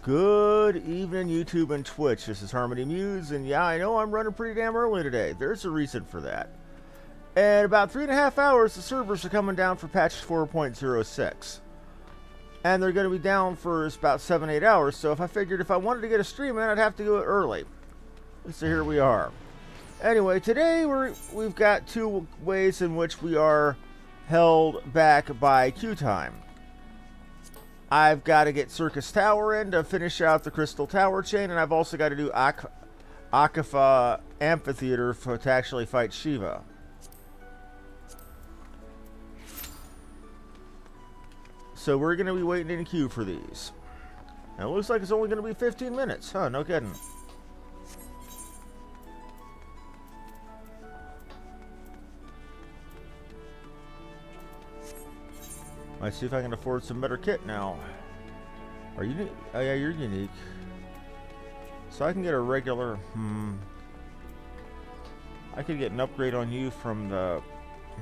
Good evening, YouTube and Twitch. This is Harmony Muse, and yeah, I know I'm running pretty damn early today. There's a reason for that. In about 3.5 hours, the servers are coming down for patch 4.06. And they're going to be down for about 7-8 hours, so if I figured if I wanted to get a stream in, I'd have to do it early. So here we are. Anyway, today we've got two ways in which we are held back by queue time. I've got to get Circus Tower in to finish out the Crystal Tower chain, and I've also got to do Akafa Amphitheater to actually fight Shiva. So we're going to be waiting in a queue for these. And it looks like it's only going to be 15 minutes. Huh, no kidding. Let's see if I can afford some better kit now. Are you? Oh yeah, you're unique. So I can get a regular. I could get an upgrade on you from the.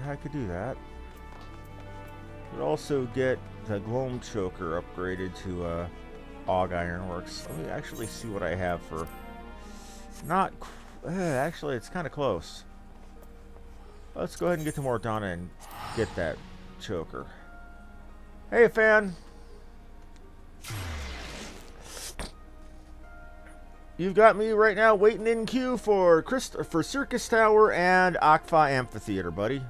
Yeah, I could do that. Could also get the Gloam Choker upgraded to Og Ironworks. Let me actually see what I have for. Not. Actually, it's kind of close. Let's go ahead and get to Mordana and get that choker. Hey, fan. You've got me right now waiting in queue for Circus Tower and Akfa Amphitheater, buddy.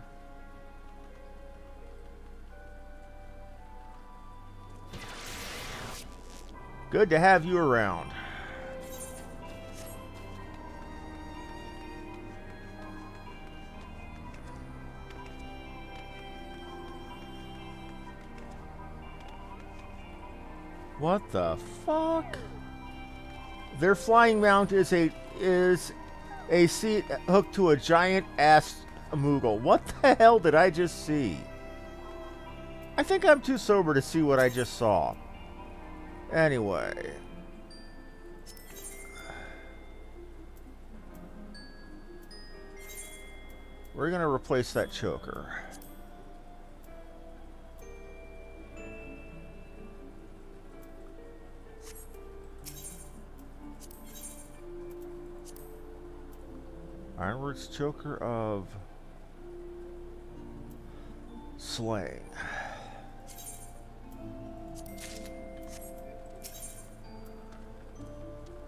Good to have you around. What the fuck? Their flying mount is a seat hooked to a giant ass Moogle. What the hell did I just see? I think I'm too sober to see what I just saw. Anyway. We're gonna replace that choker. Ironworks choker of slaying.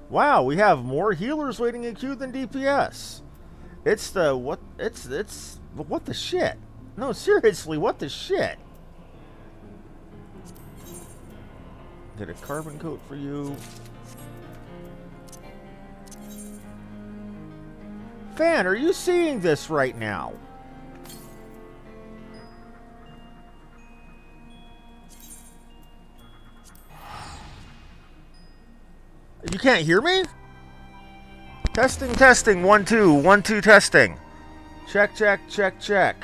Wow, we have more healers waiting in queue than DPS. It's the what? It's what the shit? No, seriously, what the shit? Get a carbon coat for you. Fan, are you seeing this right now? You can't hear me? Testing, testing, 1 2, 1 2 testing. Check, check, check, check.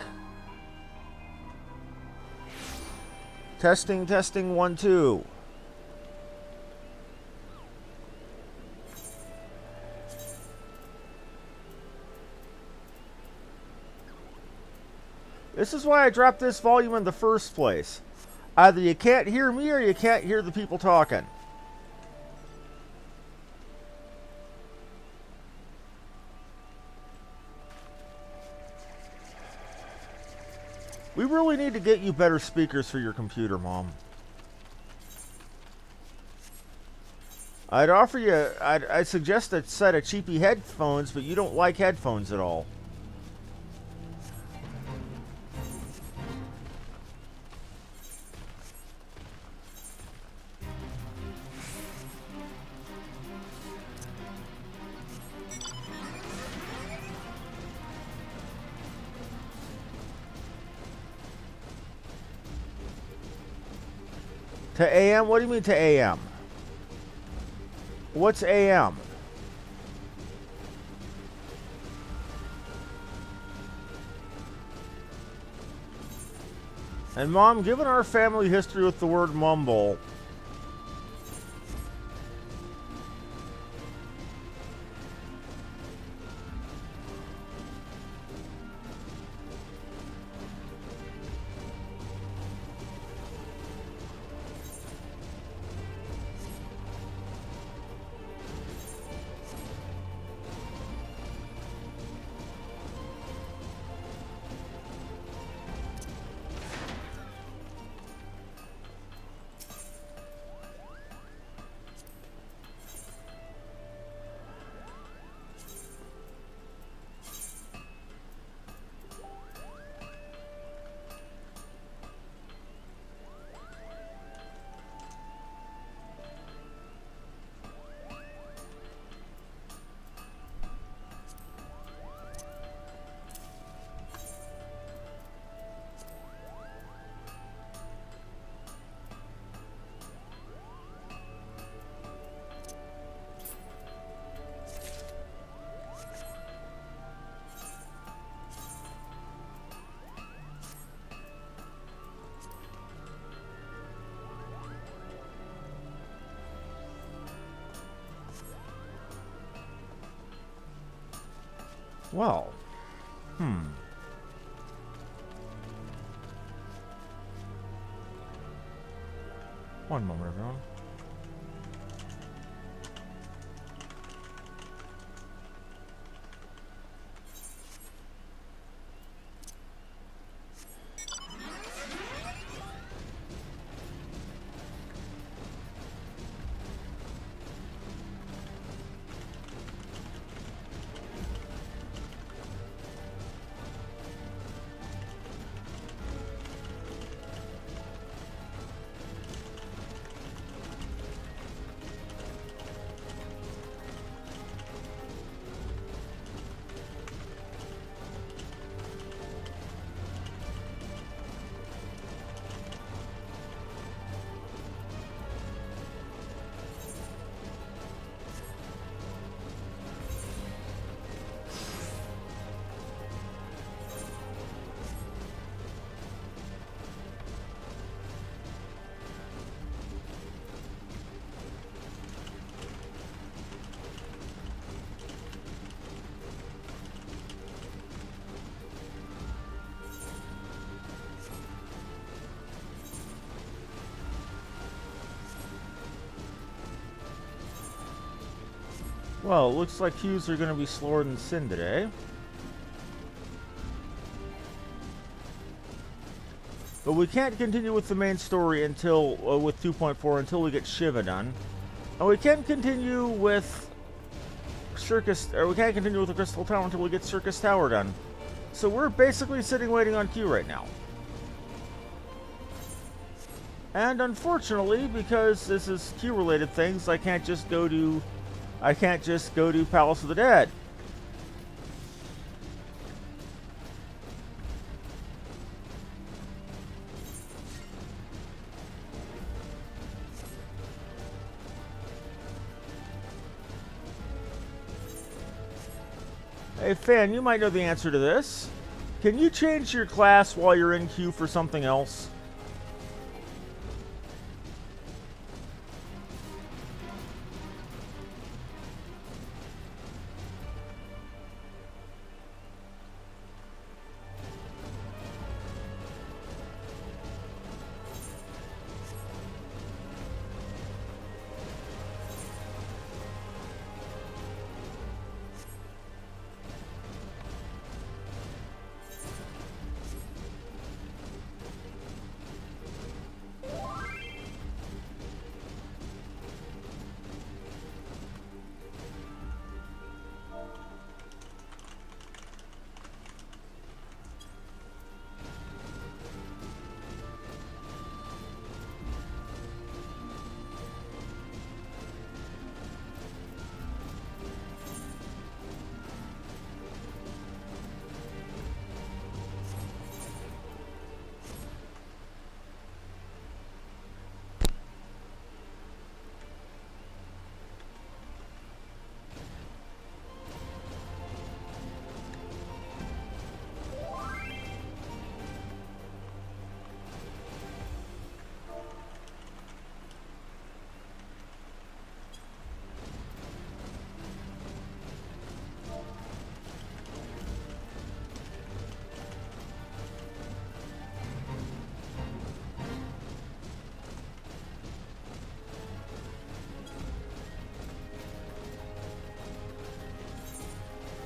Testing, testing, 1 2. This is why I dropped this volume in the first place. Either you can't hear me or you can't hear the people talking. We really need to get you better speakers for your computer, Mom. I'd suggest a set of cheapy headphones, but you don't like headphones at all. To AM? What do you mean to AM? What's AM? And Mom, given our family history with the word mumble, Well, one moment, everyone. Well, it looks like queues are going to be slower than Sin today. But we can't continue with the main story until, with 2.4 until we get Shiva done. And we can't continue with we can't continue with the Crystal Tower until we get Circus Tower done. So we're basically sitting waiting on queue right now. And unfortunately, because this is queue related things, I can't just go to Palace of the Dead. Hey fan, you might know the answer to this. Can you change your class while you're in queue for something else?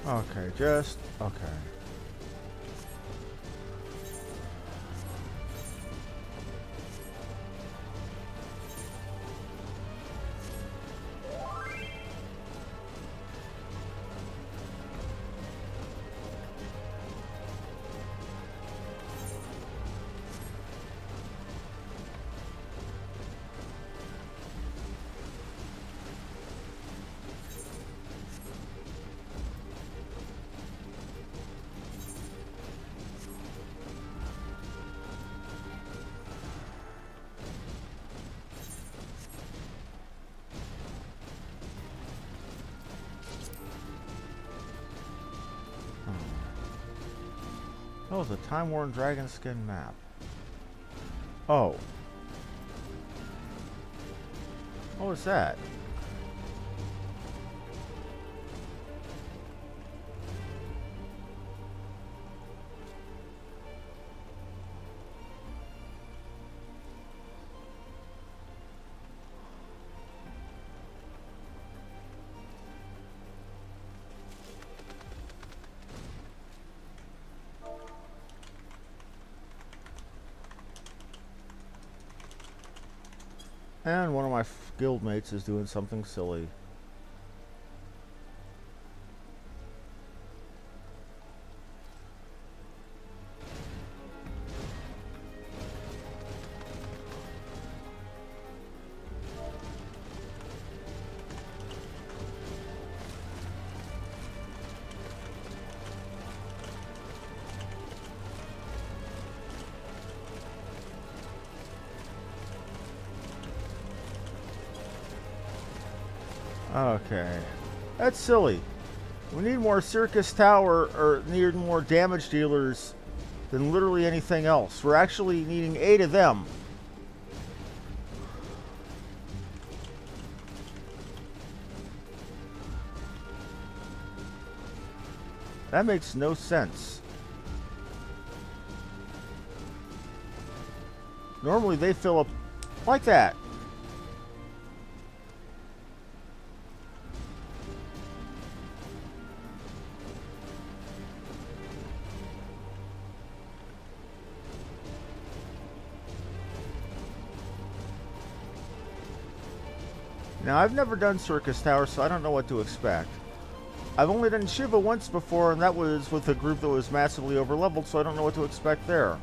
Okay, okay. Oh, the Time-Worn Dragon Skin map. Oh. What was that? And one of my guildmates is doing something silly. Okay. That's silly. We need more Circus Tower, or need more damage dealers than literally anything else. We're actually needing 8 of them. That makes no sense. Normally they fill up like that. Now, I've never done Circus Tower, so I don't know what to expect. I've only done Shiva once before, and that was with a group that was massively overleveled, so I don't know what to expect there.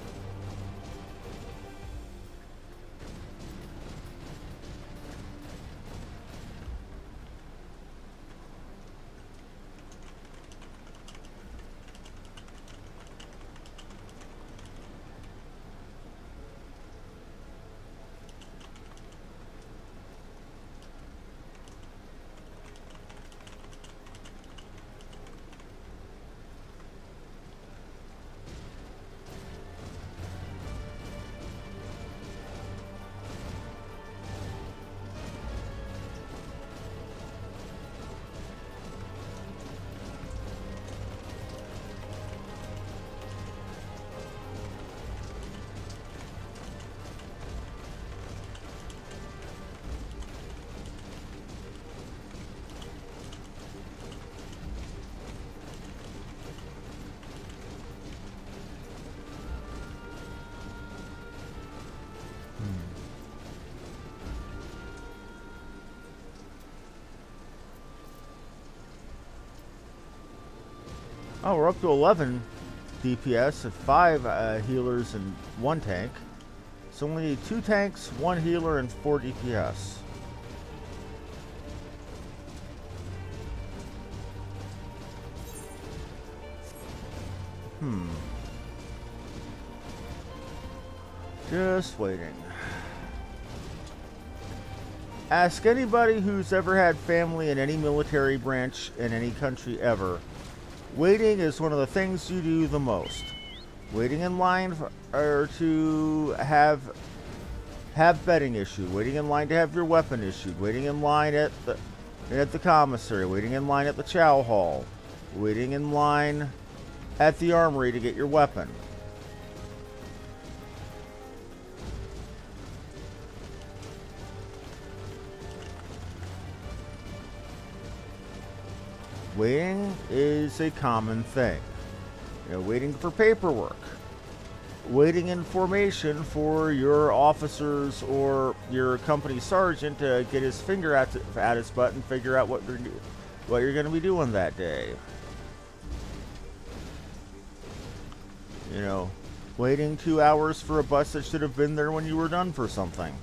Oh, we're up to 11 DPS and 5 healers and 1 tank. So we need 2 tanks, 1 healer, and 4 DPS. Just waiting. Ask anybody who's ever had family in any military branch in any country ever. Waiting is one of the things you do the most. Waiting in line or to have bedding issued. Waiting in line to have your weapon issued. Waiting in line at the commissary. Waiting in line at the chow hall. Waiting in line at the armory to get your weapon. Waiting is a common thing. You know, waiting for paperwork. Waiting in formation for your officers or your company sergeant to get his finger at his butt and figure out what you're going to be doing that day. You know, waiting 2 hours for a bus that should have been there when you were done for something.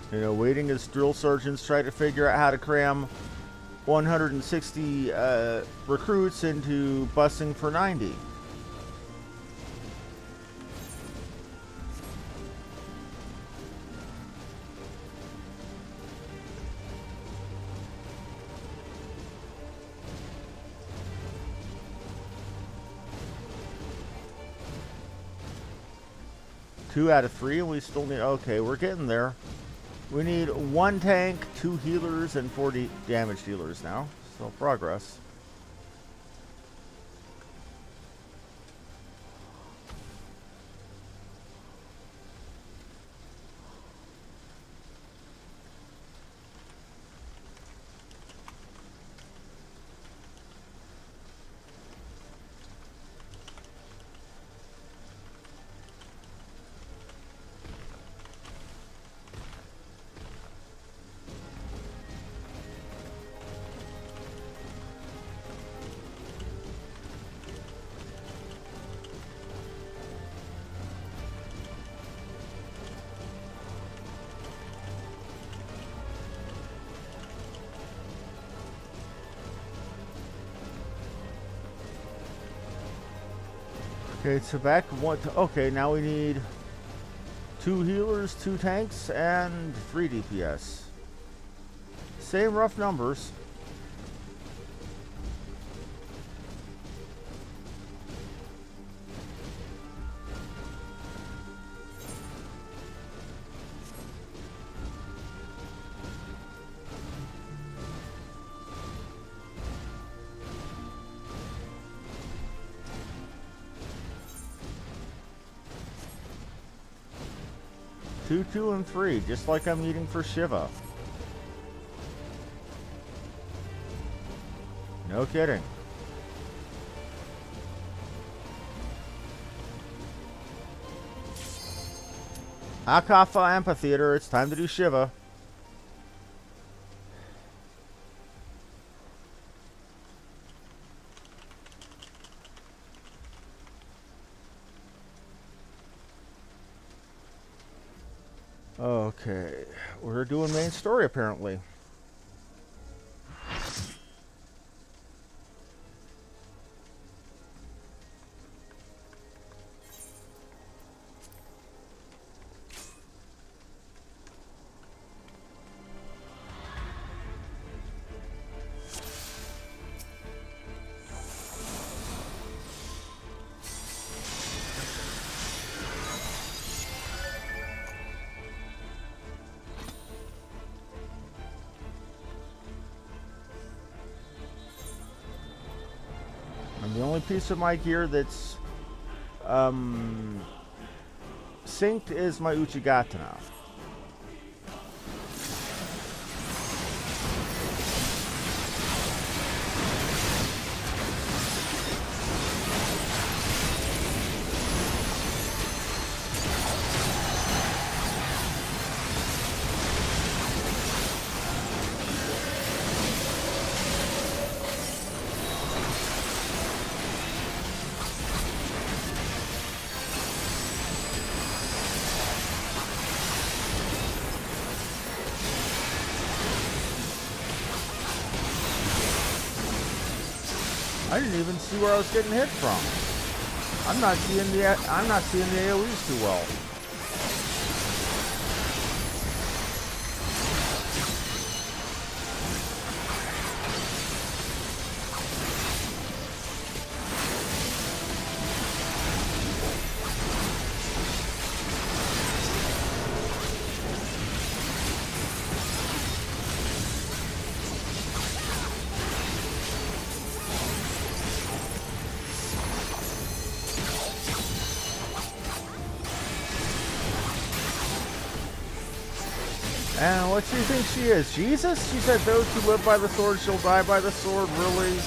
You know, waiting as drill sergeants try to figure out how to cram 160 recruits into busing for 90. Two out of 3, and we still need... Okay, we're getting there. We need 1 tank, 2 healers, and 40 damage dealers now. So, progress. Okay, so back one. Okay, now we need 2 healers, 2 tanks, and 3 DPS. Same rough numbers. Two, 2, and 3, just like I'm needing for Shiva. No kidding. Akafa Amphitheater, it's time to do Shiva. Okay, we're doing main story apparently. The only piece of my gear that's synced is my Uchigatana. I didn't even see where I was getting hit from. I'm not seeing the AoEs too well. And what do you think she is? Jesus? She said those who live by the sword shall die by the sword, really?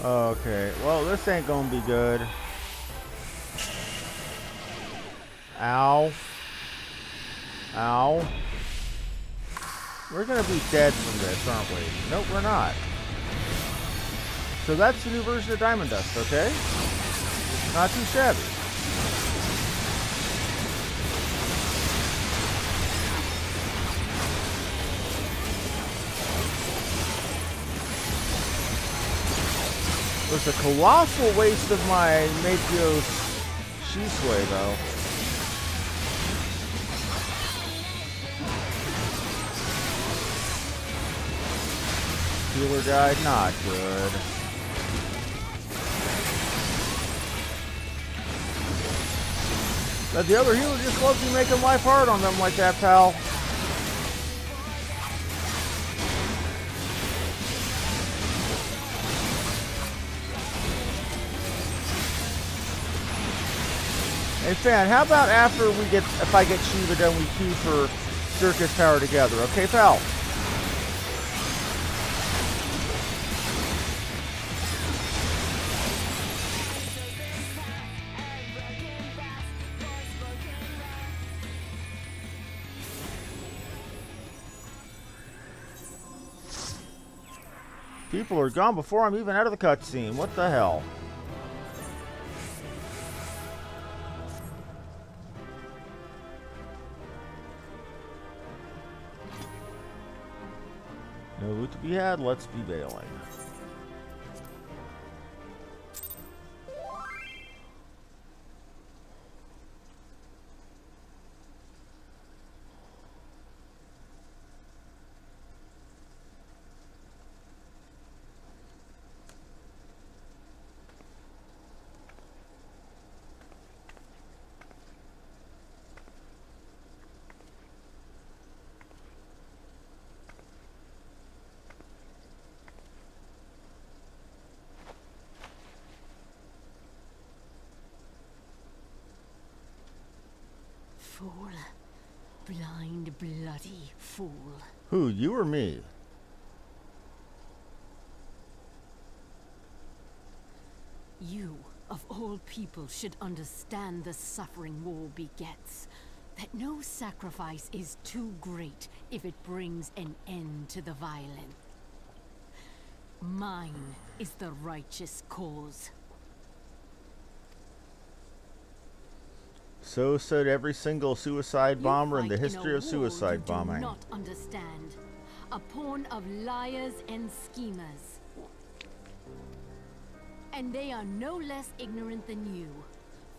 Okay, well, this ain't gonna be good. Ow. Ow. We're gonna be dead from this, aren't we? Nope, we're not. So that's the new version of Diamond Dust, okay? Not too shabby. It was a colossal waste of my Meteos Shisui, though. Healer died, not good. But the other healer just loves you making life hard on them like that, pal. Hey fan, how about after if I get Shiva done, we queue for Circus Tower together, okay pal? People are gone before I'm even out of the cutscene. What the hell? No loot to be had. Let's be bailing. Fool. Blind, bloody fool. Who, you or me? You, of all people, should understand the suffering war begets. That no sacrifice is too great if it brings an end to the violent. Mine is the righteous cause. So said every single suicide bomber in the history of suicide bombing. You do not understand. A pawn of liars and schemers. And they are no less ignorant than you,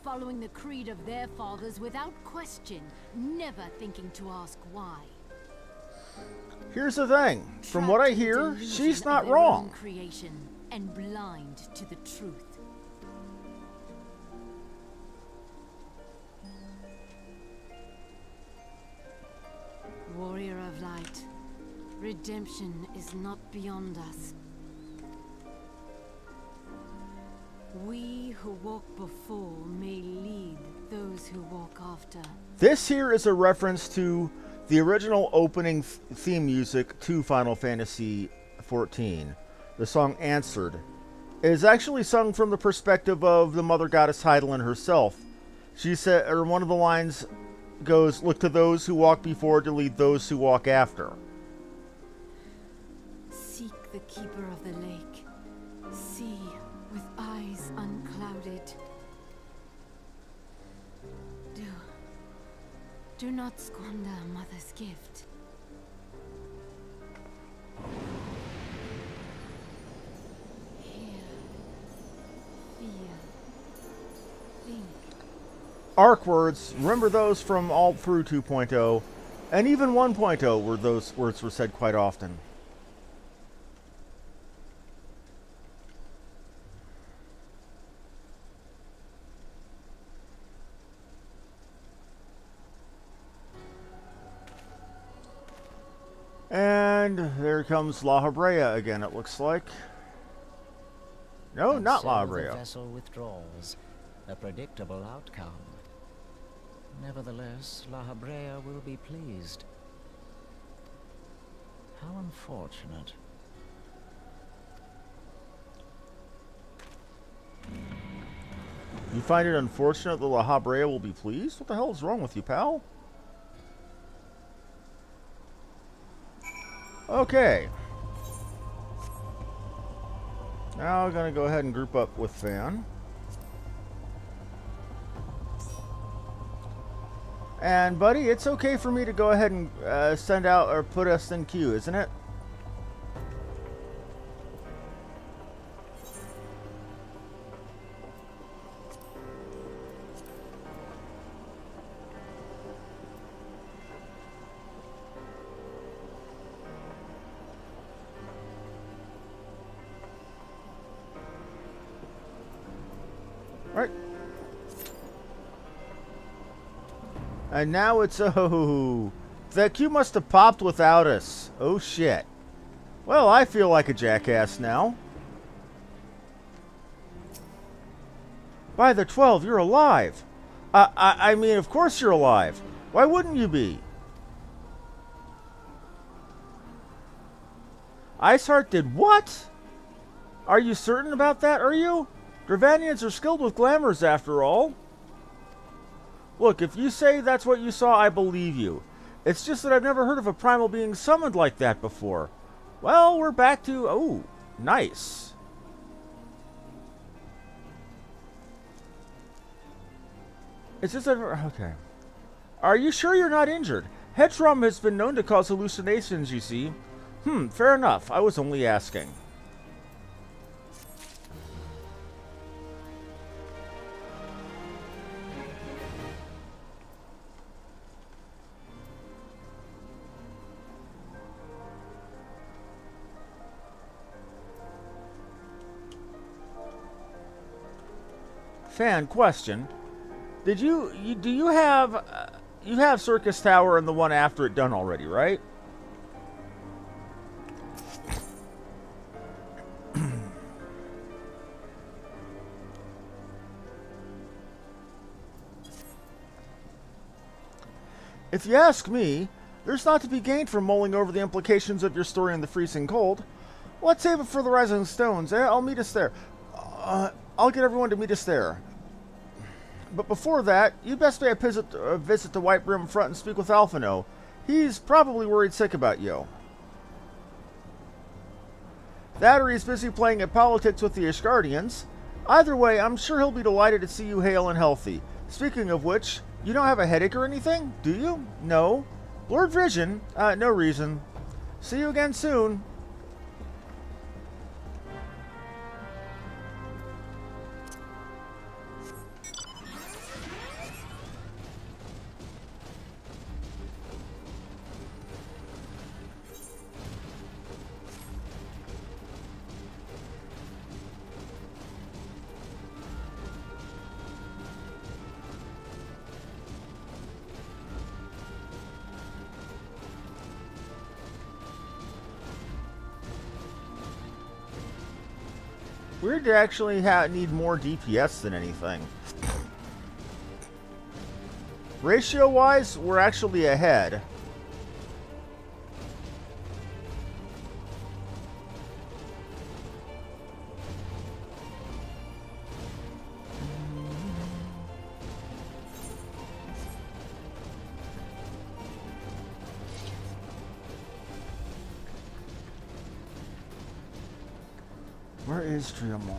following the creed of their fathers without question, never thinking to ask why. Here's the thing. From what I hear, she's not wrong. Creation and blind to the truth. Warrior of light, redemption is not beyond us. We who walk before may lead those who walk after. This here is a reference to the original opening theme music to Final Fantasy XIV. The song Answered. It is actually sung from the perspective of the Mother Goddess Hydaelyn herself. She said, or one of the lines goes, "Look to those who walk before to lead those who walk after." Seek the keeper of the lake. See with eyes unclouded. Do not squander a mother's gift. Hear, feel, think. Arc words, remember those from all through 2.0, and even 1.0 where those words were said quite often. And there comes La Habrea again, it looks like. No, not La Habrea. The vessel withdraws, a predictable outcome. Nevertheless, La Habrea will be pleased. How unfortunate. You find it unfortunate that La Habrea will be pleased? What the hell is wrong with you, pal? Okay. Now I'm going to go ahead and group up with Van. And, buddy, it's okay for me to go ahead and send out or put us in queue, isn't it? Right. And now it's, oh, the queue must have popped without us. Oh, shit. Well, I feel like a jackass now. By the 12, you're alive. I mean, of course you're alive. Why wouldn't you be? Iceheart did what? Are you certain about that, are you? Dravanians are skilled with glamours, after all. Look, if you say that's what you saw, I believe you. It's just that I've never heard of a primal being summoned like that before. Well, we're back to... Oh, Nice. Is this okay? Are you sure you're not injured? Head trauma has been known to cause hallucinations, you see. Fair enough. I was only asking. Fan question. Do you have Circus Tower and the one after it done already, right? If you ask me, there's not to be gained from mulling over the implications of your story in the freezing cold. Let's save it for the Rising Stones, eh? I'll meet us there. I'll get everyone to meet us there. But before that, you best pay a visit to White Brim Front and speak with Alphino. He's probably worried sick about you. That or he's busy playing at politics with the Ishgardians. Either way, I'm sure he'll be delighted to see you hale and healthy. Speaking of which, you don't have a headache or anything, do you? No. Blurred vision? No reason. See you again soon. Weird to actually need more DPS than anything. Ratio-wise, we're actually ahead. Where is Triamon?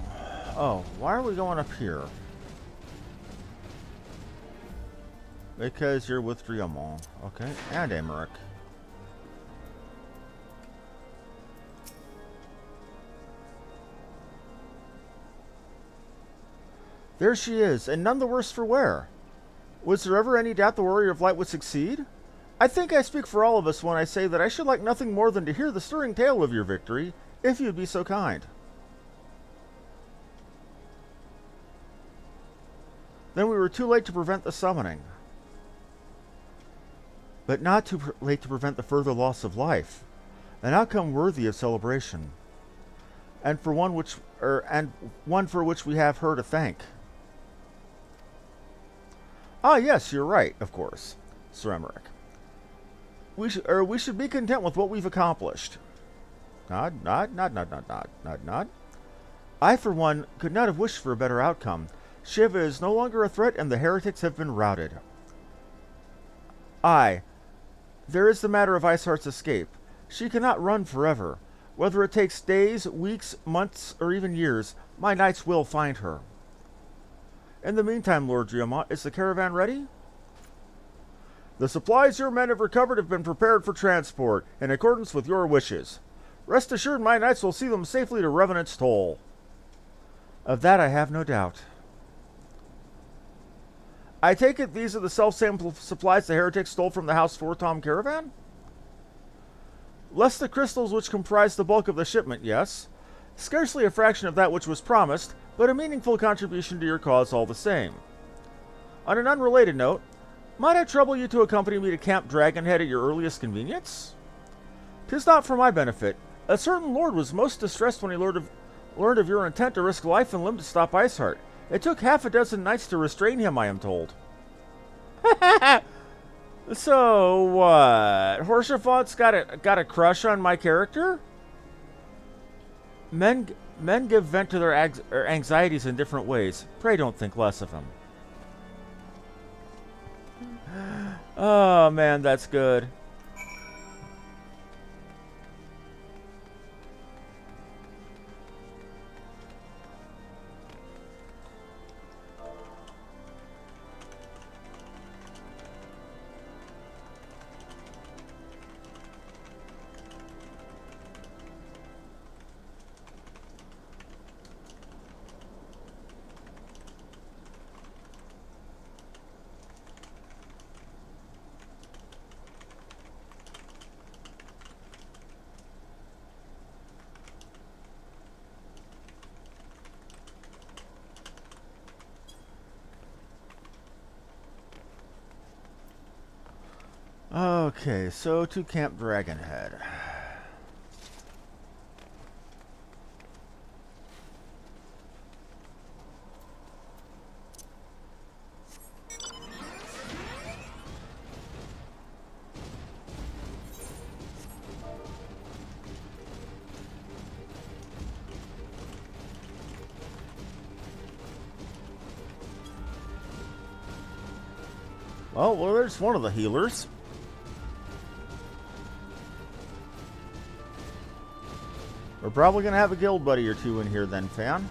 Oh, why are we going up here? Because you're with Triamon. Okay, and Emmerich. There she is, and none the worse for wear. Was there ever any doubt the Warrior of Light would succeed? I think I speak for all of us when I say that I should like nothing more than to hear the stirring tale of your victory, if you'd be so kind. Then we were too late to prevent the summoning. But not too late to prevent the further loss of life. An outcome worthy of celebration. And for one for which we have her to thank. Ah, yes, you're right, of course, Sir Emmerich. We should be content with what we've accomplished. Nod, nod, nod, nod, nod, nod, nod, nod. I, for one, could not have wished for a better outcome. Shiva is no longer a threat, and the heretics have been routed. Aye, there is the matter of Iceheart's escape. She cannot run forever. Whether it takes days, weeks, months, or even years, my knights will find her. In the meantime, Lord Driamont, is the caravan ready? The supplies your men have recovered have been prepared for transport, in accordance with your wishes. Rest assured my knights will see them safely to Revenant's Toll. Of that I have no doubt. I take it these are the self-same supplies the heretics stole from the House Fortom caravan? Less the crystals which comprise the bulk of the shipment, yes. Scarcely a fraction of that which was promised, but a meaningful contribution to your cause all the same. On an unrelated note, might I trouble you to accompany me to Camp Dragonhead at your earliest convenience? 'Tis not for my benefit. A certain lord was most distressed when he learned of your intent to risk life and limb to stop Iceheart. It took half a dozen knights to restrain him, I am told. So, what? Horshafont's got a crush on my character? Men give vent to their anxieties in different ways. Pray don't think less of him. Oh, man, that's good. Okay, so to Camp Dragonhead. Oh, well, there's one of the healers. We're probably going to have a guild buddy or two in here then, fan.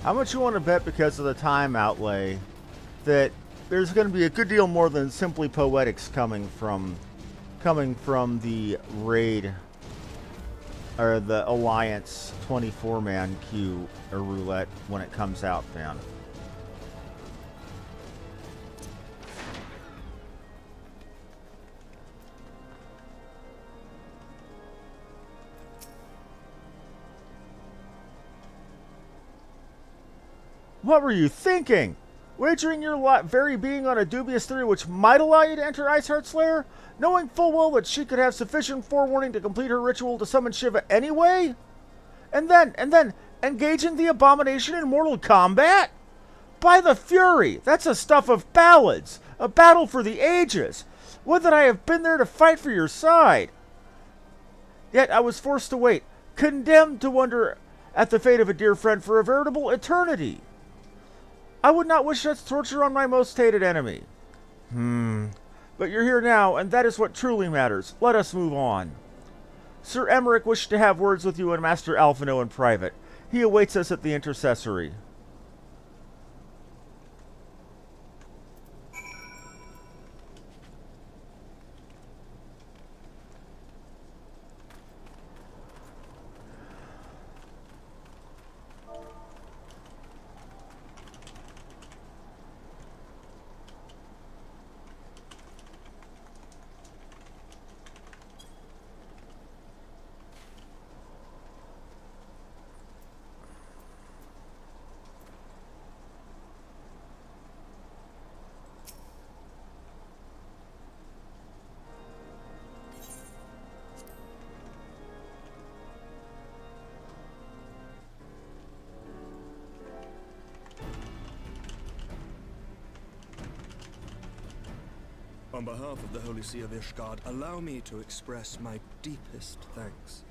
How much you want to bet because of the time outlay that there's going to be a good deal more than simply poetics coming from the raid or the Alliance 24-man queue or roulette when it comes out, fan? What were you thinking? Wagering your very being on a dubious theory which might allow you to enter Iceheart's lair, knowing full well that she could have sufficient forewarning to complete her ritual to summon Shiva anyway? And then, engaging the abomination in mortal combat? By the Fury, that's the stuff of ballads, a battle for the ages. Would that I have been there to fight for your side. Yet I was forced to wait, condemned to wonder at the fate of a dear friend for a veritable eternity. I would not wish such torture on my most hated enemy. But you're here now, and that is what truly matters. Let us move on. Sir Emmerich wished to have words with you and Master Alphino in private. He awaits us at the Intercessory. On behalf of the Holy See of Ishgard, allow me to express my deepest thanks.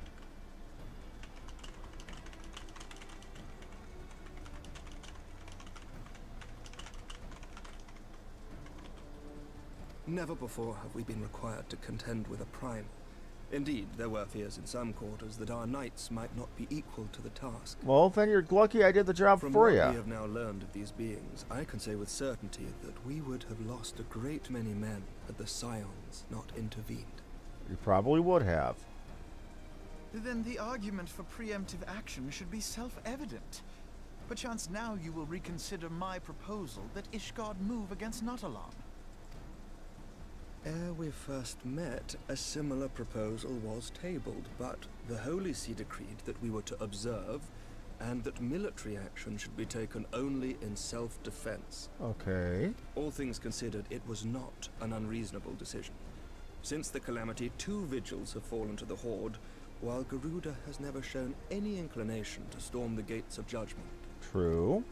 Never before have we been required to contend with a prime. Indeed, there were fears in some quarters that our knights might not be equal to the task. Well, then you're lucky I did the job for you. From what we have now learned of these beings, I can say with certainty that we would have lost a great many men had the Scions not intervened. You probably would have. Then the argument for preemptive action should be self-evident. Perchance now you will reconsider my proposal that Ishgard move against Natalan. Ere we first met, a similar proposal was tabled, but the Holy See decreed that we were to observe, and that military action should be taken only in self-defense. Okay. All things considered, it was not an unreasonable decision. Since the calamity, 2 vigils have fallen to the Horde, while Garuda has never shown any inclination to storm the gates of judgment. True.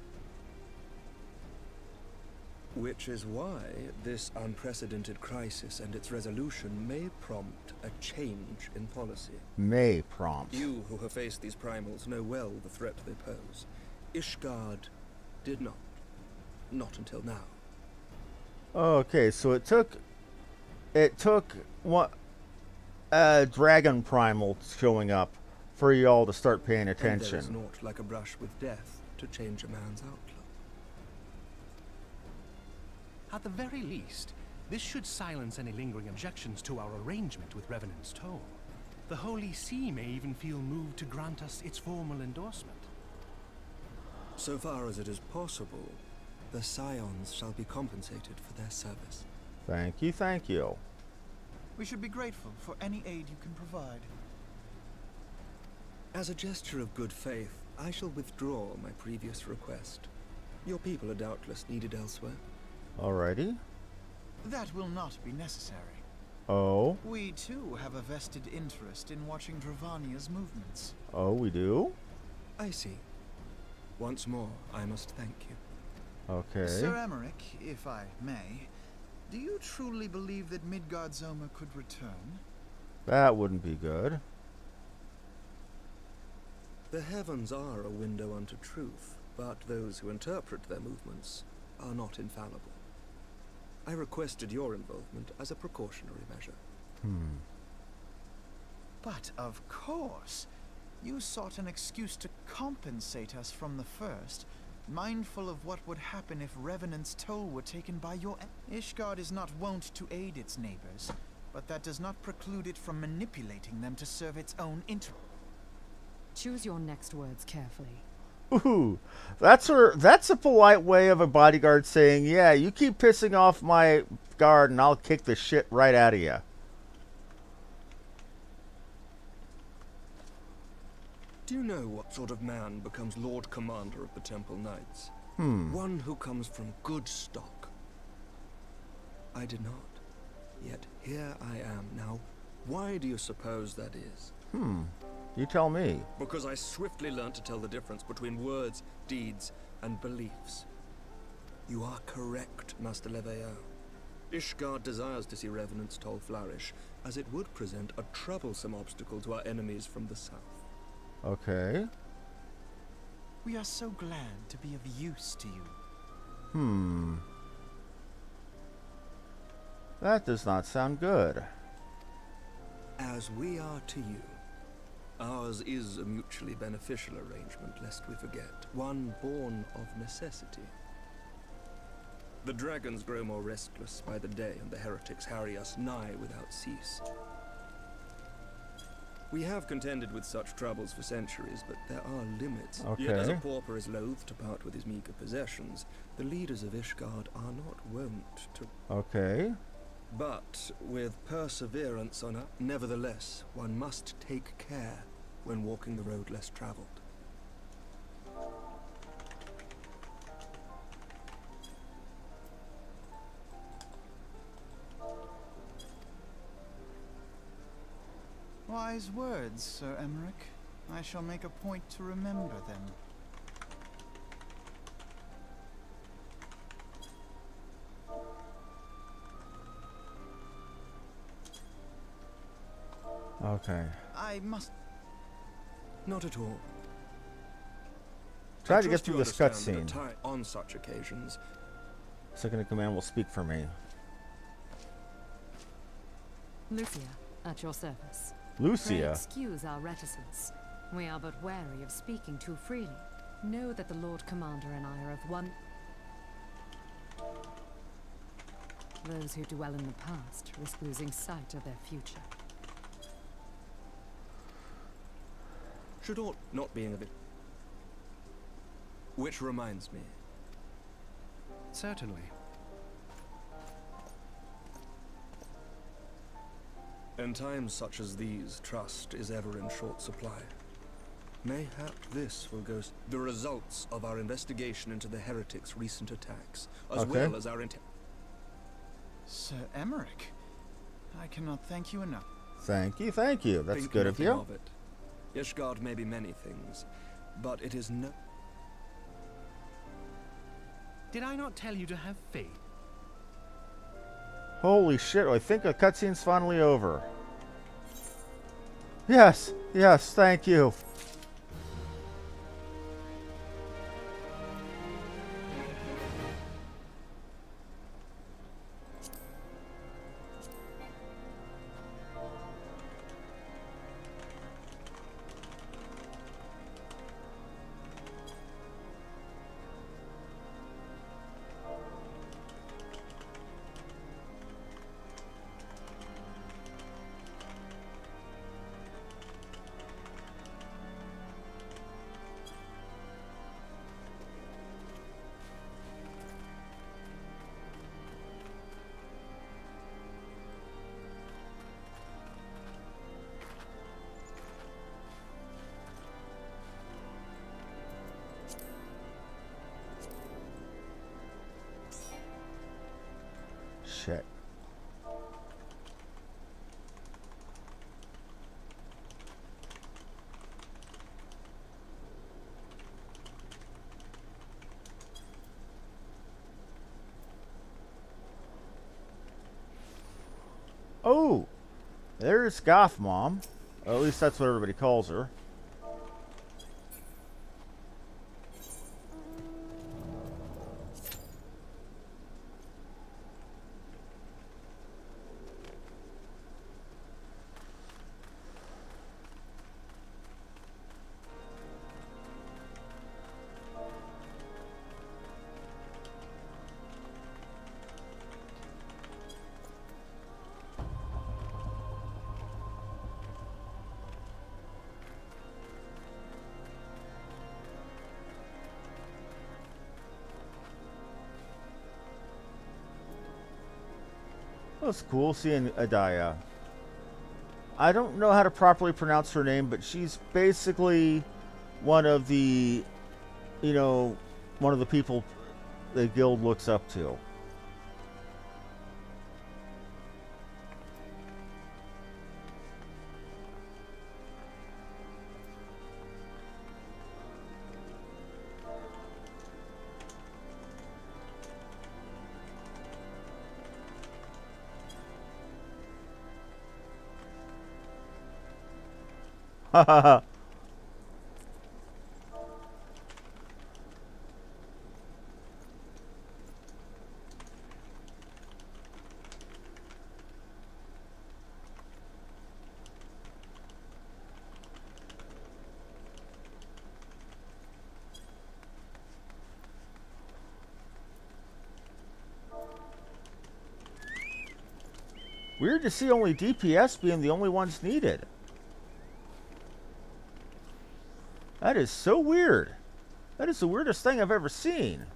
Which is why this unprecedented crisis and its resolution may prompt a change in policy. May prompt. You who have faced these primals know well the threat they pose. Ishgard did not. Not until now. Okay, so it took what dragon primal showing up for y'all to start paying attention. And there is naught like a brush with death to change a man's outlook. At the very least, this should silence any lingering objections to our arrangement with Revenant's Toll. The Holy See may even feel moved to grant us its formal endorsement. So far as it is possible, the Scions shall be compensated for their service. Thank you, thank you. We should be grateful for any aid you can provide. As a gesture of good faith, I shall withdraw my previous request. Your people are doubtless needed elsewhere. Alrighty. That will not be necessary. Oh. We too have a vested interest in watching Dravania's movements. Oh, we do? I see. Once more, I must thank you. Okay. Sir Emmerich, if I may, do you truly believe that Midgard Zoma could return? That wouldn't be good. The heavens are a window unto truth, but those who interpret their movements are not infallible. I requested your involvement as a precautionary measure. But of course, you sought an excuse to compensate us from the first, mindful of what would happen if Revenant's toll were taken by your... Ishgard is not wont to aid its neighbors, but that does not preclude it from manipulating them to serve its own interests. Choose your next words carefully. Ooh, that's a polite way of a bodyguard saying, yeah, you keep pissing off my guard and I'll kick the shit right out of you. Do you know what sort of man becomes Lord Commander of the Temple Knights? One who comes from good stock. I did not. Yet here I am now. Why do you suppose that is? You tell me. Because I swiftly learned to tell the difference between words, deeds, and beliefs. You are correct, Master Leveilleur. Ishgard desires to see Revenant's toll flourish, as it would present a troublesome obstacle to our enemies from the south. Okay. We are so glad to be of use to you. That does not sound good. As we are to you. Ours is a mutually beneficial arrangement, lest we forget. One born of necessity. The dragons grow more restless by the day, and the heretics harry us nigh without cease. We have contended with such troubles for centuries, but there are limits. Okay. Yet as a pauper is loath to part with his meager possessions, the leaders of Ishgard are not wont to... Okay. But with perseverance on our... Nevertheless, one must take care when walking the road less traveled. Wise words, Sir Emmerich. I shall make a point to remember them. Okay. I must... Not at all. Try I to get trust through you this understand cutscene. that on such occasions, Second in command will speak for me. Lucia, at your service. Pray Lucia. excuse our reticence. We are but wary of speaking too freely. Know that the Lord Commander and I are of one... Those who dwell in the past risk losing sight of their future. should ought not being of it. Which reminds me. Certainly. In times such as these, trust is ever in short supply. Mayhap this will go the results of our investigation into the heretics' recent attacks, as well as our Sir Emmerich, I cannot thank you enough. Thank you, thank you. That's Think good of nothing you. Of it. Ishgard may be many things, but it is no... Did I not tell you to have faith? Holy shit, I think the cutscene's finally over. Yes, yes, thank you. shit. Oh, there's Goth Mom. Or at least that's what everybody calls her. That's cool seeing Adaya. I don't know how to properly pronounce her name, but she's basically one of the, you know, one of the people the guild looks up to. Weird to see only DPS being the only ones needed. That is so weird. That is the weirdest thing I've ever seen.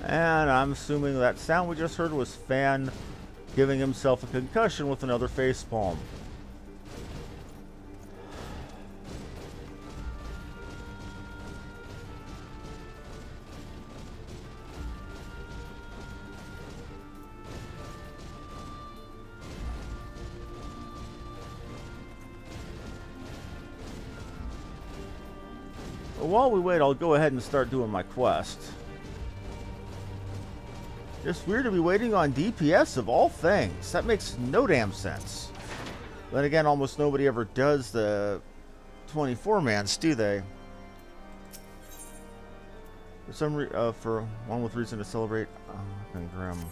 And I'm assuming that sound we just heard was Fan giving himself a concussion with another facepalm. Well, while we wait, I'll go ahead and start doing my quest. Just weird to be waiting on DPS of all things. That makes no damn sense. Then again, almost nobody ever does the 24-mans, do they? For one with reason to celebrate. And grim.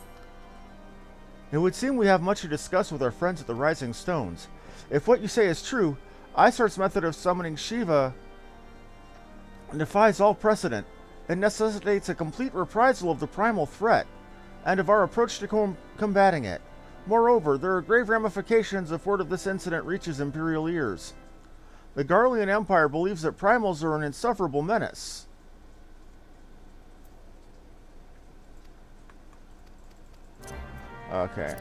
It would seem we have much to discuss with our friends at the Rising Stones. If what you say is true, Isart's method of summoning Shiva defies all precedent. It necessitates a complete reprisal of the primal threat, and of our approach to combating it. Moreover, there are grave ramifications if word of this incident reaches Imperial ears. The Garlean Empire believes that primals are an insufferable menace. Okay.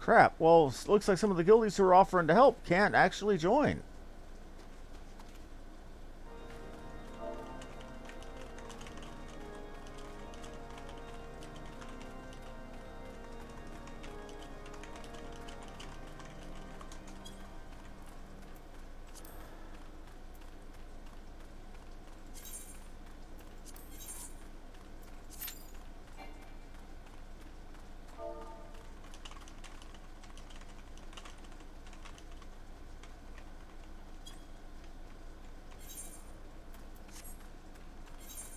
Crap. Well, looks like some of the guildies who are offering to help can't actually join.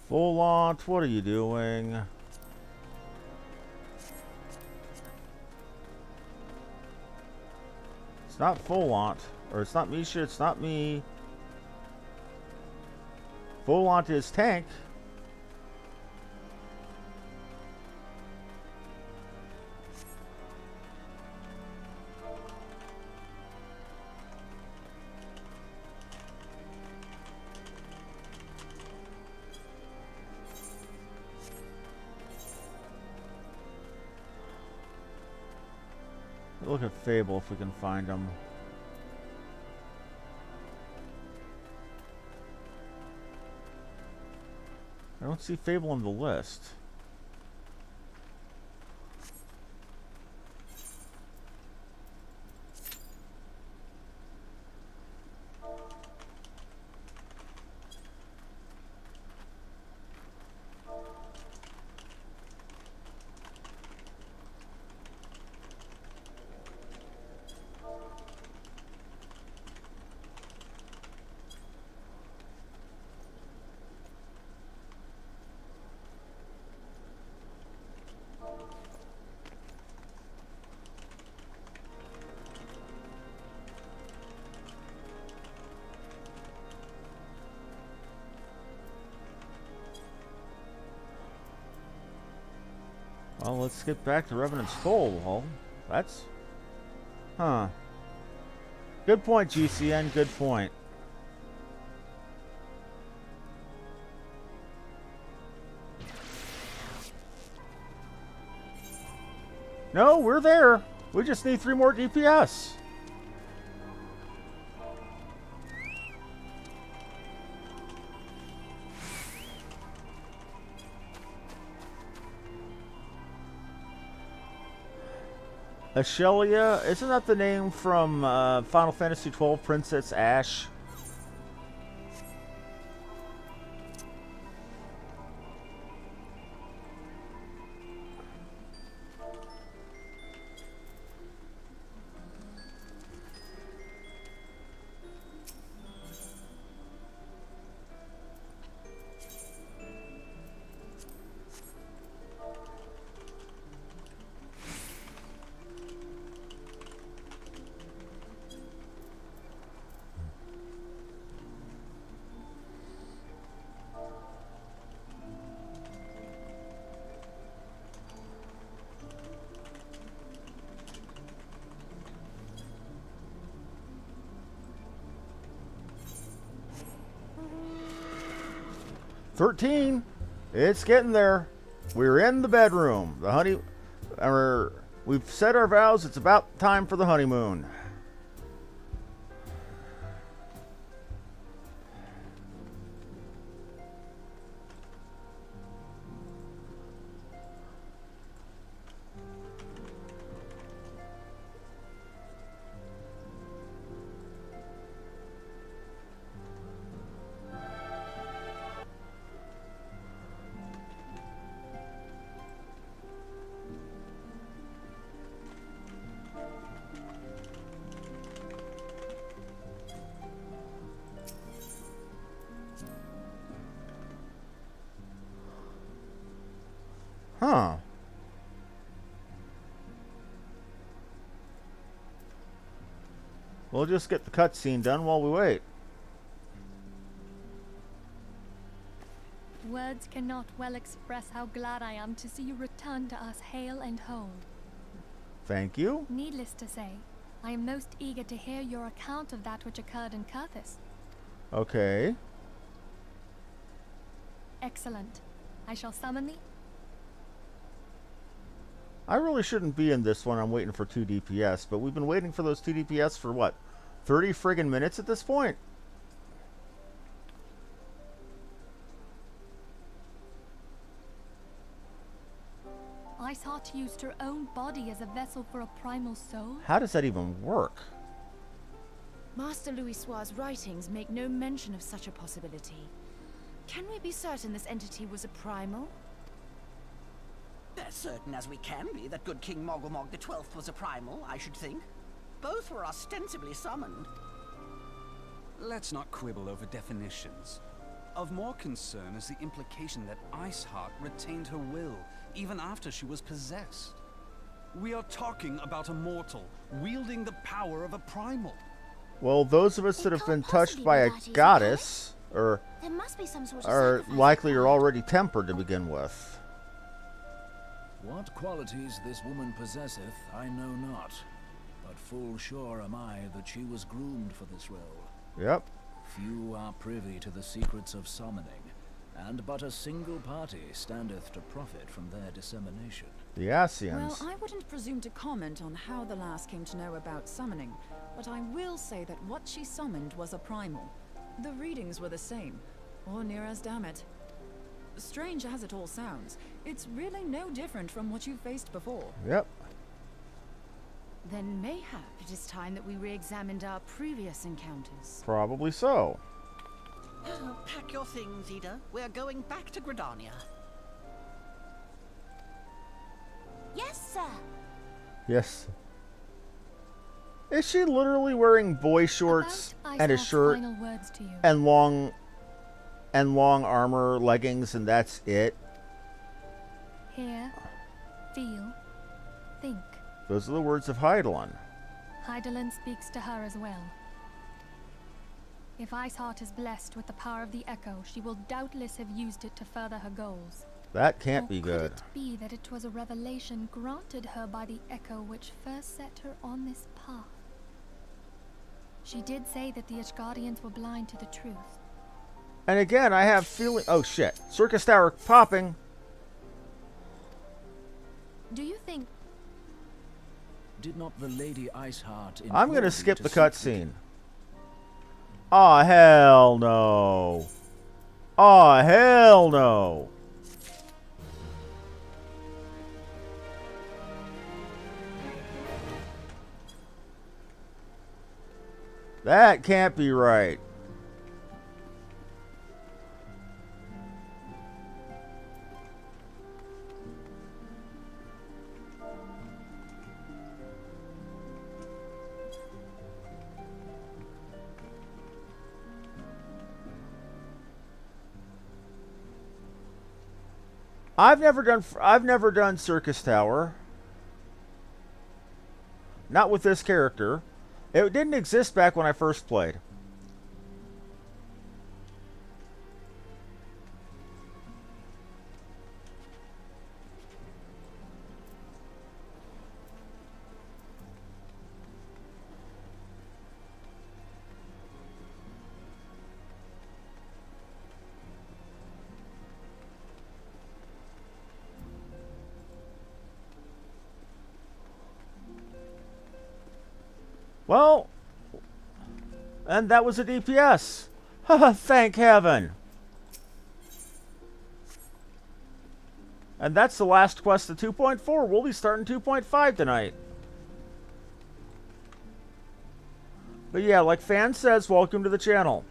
Volant, what are you doing? It's not Volant, or it's not Misha, it's not me. Volant is tank. Look at Fable if we can find him. I don't see Fable on the list. Well, let's get back to Revenant's Toll. Well, that's... Huh. Good point, GCN. Good point. No, we're there. We just need 3 more DPS. Ashelia, isn't that the name from Final Fantasy XII Princess Ash? "13. It's getting there. We're in the bedroom. We've said our vows. It's about time for the honeymoon." Huh. We'll just get the cutscene done while we wait. Words cannot well express how glad I am to see you return to us hale and whole. Thank you. Needless to say, I am most eager to hear your account of that which occurred in Curthis. Okay. Excellent. I shall summon thee. I really shouldn't be in this one. I'm waiting for 2 DPS, but we've been waiting for those 2 DPS for what? 30 friggin' minutes at this point? Iceheart used her own body as a vessel for a primal soul? How does that even work? Master Louisoir's writings make no mention of such a possibility. Can we be certain this entity was a primal? As certain as we can be that good King Mogglmog the 12th was a primal, I should think. Both were ostensibly summoned. Let's not quibble over definitions. Of more concern is the implication that Iceheart retained her will, even after she was possessed. We are talking about a mortal, wielding the power of a primal. Well, those of us that have been touched by a goddess, There must be some sort of are sacrifice likely are required. already tempered to begin with. What qualities this woman possesseth, I know not. But full sure am I that she was groomed for this role. Yep. Few are privy to the secrets of summoning, and but a single party standeth to profit from their dissemination. The Asians. Well, I wouldn't presume to comment on how the lass came to know about summoning, but I will say that what she summoned was a primal. The readings were the same, or near as damn it. Strange as it all sounds, it's really no different from what you faced before. Yep. Then mayhap it is time that we re-examined our previous encounters. Probably so. Pack your things, Ida. We're going back to Gridania. Yes, sir. Yes. Is she literally wearing boy shorts and a Iceheart's shirt final words to you. and long armor leggings and that's it? Hear, feel, think. Those are the words of Hydaelyn. Hydaelyn speaks to her as well. If Iceheart is blessed with the power of the Echo, she will doubtless have used it to further her goals. That can't Or be could good. it be that it was a revelation granted her by the Echo which first set her on this path? She did say that the Ishgardians were blind to the truth. And again, I have feeling. Oh shit! Circus Tower popping. Do you think... Did not the Lady Iceheart... I'm implore gonna you skip to the seek cutscene. Aw, hell no. Aw, hell no. That can't be right. I've never done Circus Tower. Not with this character. It didn't exist back when I first played. Well, and that was a DPS. Thank heaven. And that's the last quest of 2.4. We'll be starting 2.5 tonight. But yeah, like Fan says, welcome to the channel.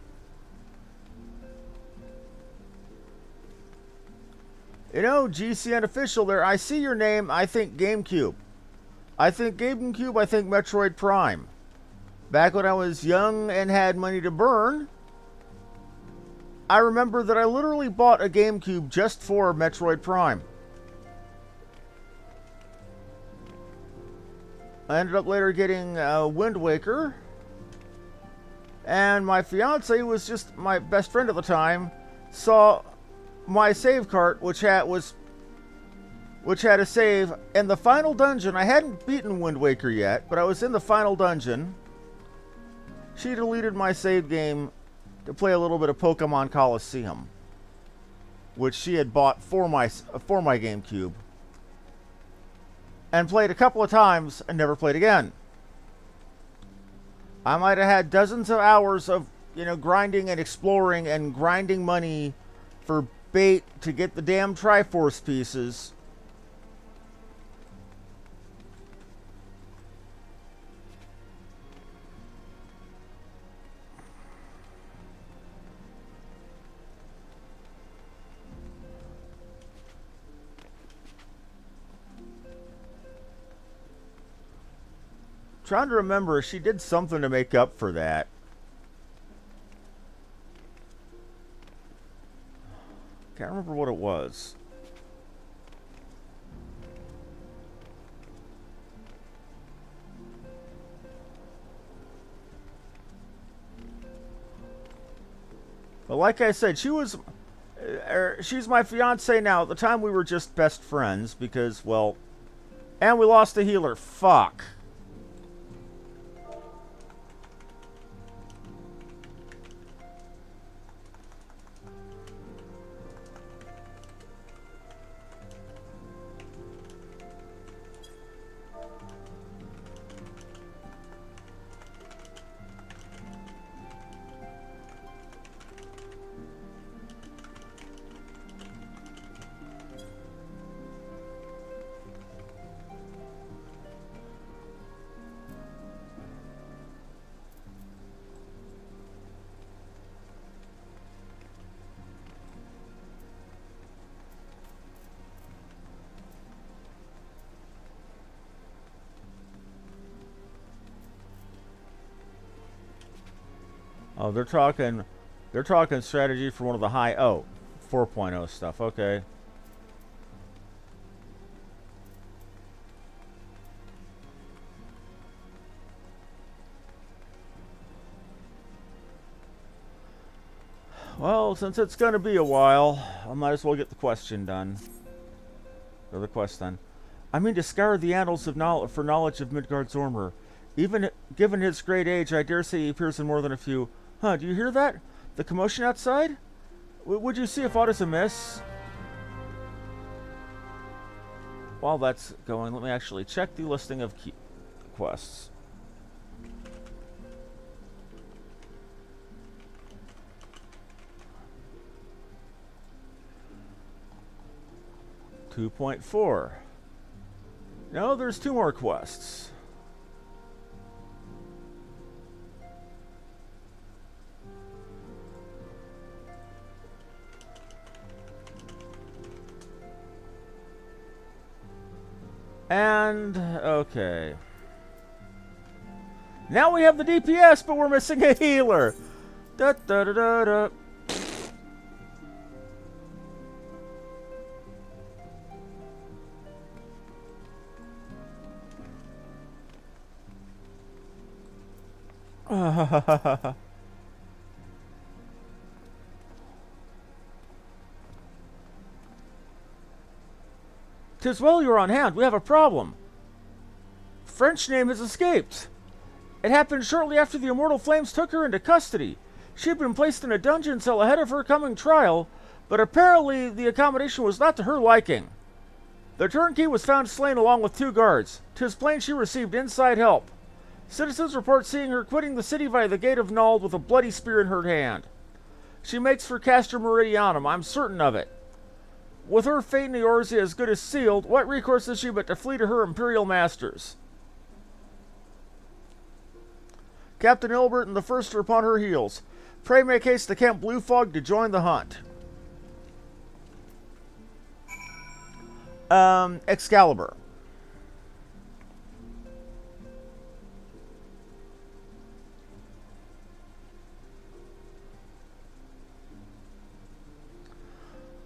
You know, GCN official there, I see your name, I think GameCube. I think GameCube, I think Metroid Prime. Back when I was young and had money to burn, I remember that I literally bought a GameCube just for Metroid Prime. I ended up later getting Wind Waker. And my fiance was just my best friend at the time, saw my save cart, which had a save in the final dungeon. I hadn't beaten Wind Waker yet, but I was in the final dungeon. She deleted my save game to play a little bit of Pokemon Coliseum, which she had bought for my GameCube. and played a couple of times and never played again. I might have had dozens of hours of, you know, grinding and exploring and grinding money for bait to get the damn Triforce pieces. Trying to remember, she did something to make up for that. Can't remember what it was. But like I said, she's my fiance now. At the time, we were just best friends because, well, and we lost a healer. Fuck. Oh, they're talking strategy for one of the high, 4.0 stuff, okay. Well, since it's going to be a while, I might as well get the question done. Or the quest done. I mean to scour the annals of for knowledge of Midgard's armor. Even given his great age, I dare say he appears in more than a few. Huh, do you hear that? The commotion outside? Would you see if aught is amiss? While that's going, let me actually check the listing of quests. .4. No, there's 2 more quests. And, okay. Now we have the DPS, but we're missing a healer. Da da da da da. "'Tis well you're on hand. We have a problem. French name has escaped. It happened shortly after the Immortal Flames took her into custody. She had been placed in a dungeon cell ahead of her coming trial, but apparently the accommodation was not to her liking. The turnkey was found slain along with 2 guards. 'Tis plain she received inside help. Citizens report seeing her quitting the city via the gate of Nald with a bloody spear in her hand. She makes for Castor Meridianum, I'm certain of it. With her fate in Eorzea as good as sealed, what recourse has she but to flee to her imperial masters? Captain Ilbert and the First are upon her heels. Pray make haste to Camp Blue Fog to join the hunt." Excalibur.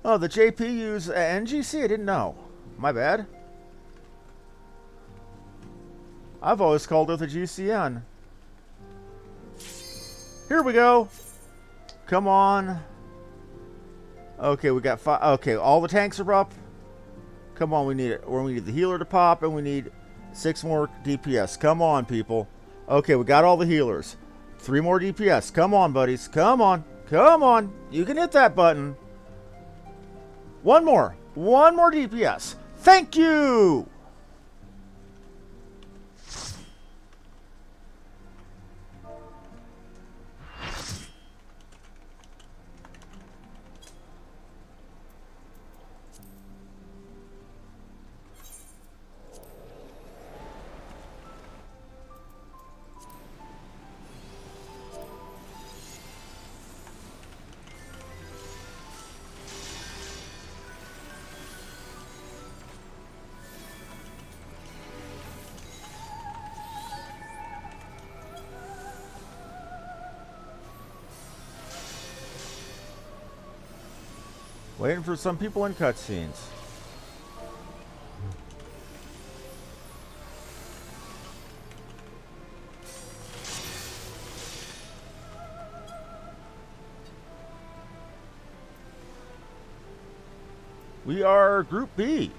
Oh, the JPU's NGC? I didn't know. My bad. I've always called it the GCN. Here we go. Come on. Okay, we got 5. Okay, all the tanks are up. Come on, we need it. Or we need the healer to pop, and we need 6 more DPS. Come on, people. Okay, we got all the healers. 3 more DPS. Come on, buddies. Come on. Come on. You can hit that button. 1 more. 1 more DPS. Thank you! Waiting for some people in cutscenes. We are Group B.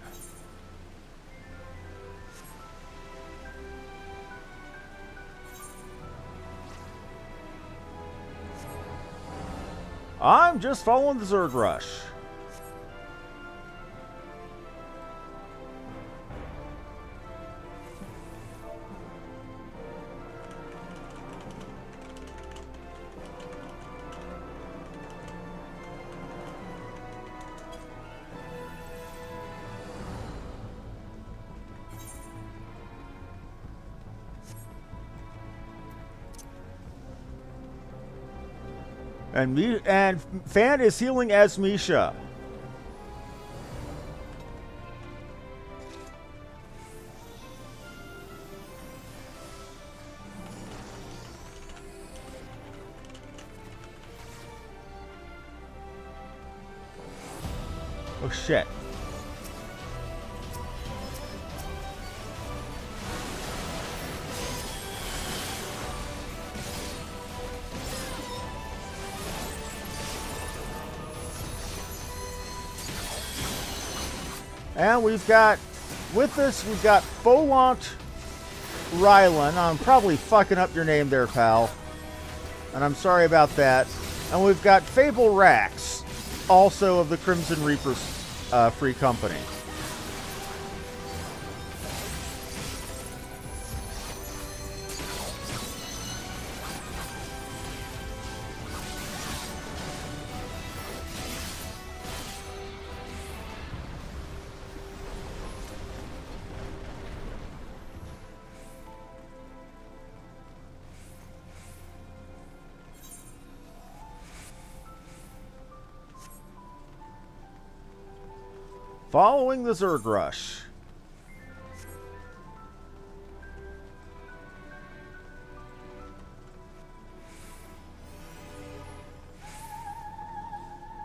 I'm just following the Zerg Rush. And Fan is healing as Misha. Oh shit. And we've got, with this, we've got Volant Rylan. I'm probably fucking up your name there, pal. And I'm sorry about that. And we've got Fable Rax, also of the Crimson Reapers Free Company. Following the Zerg Rush.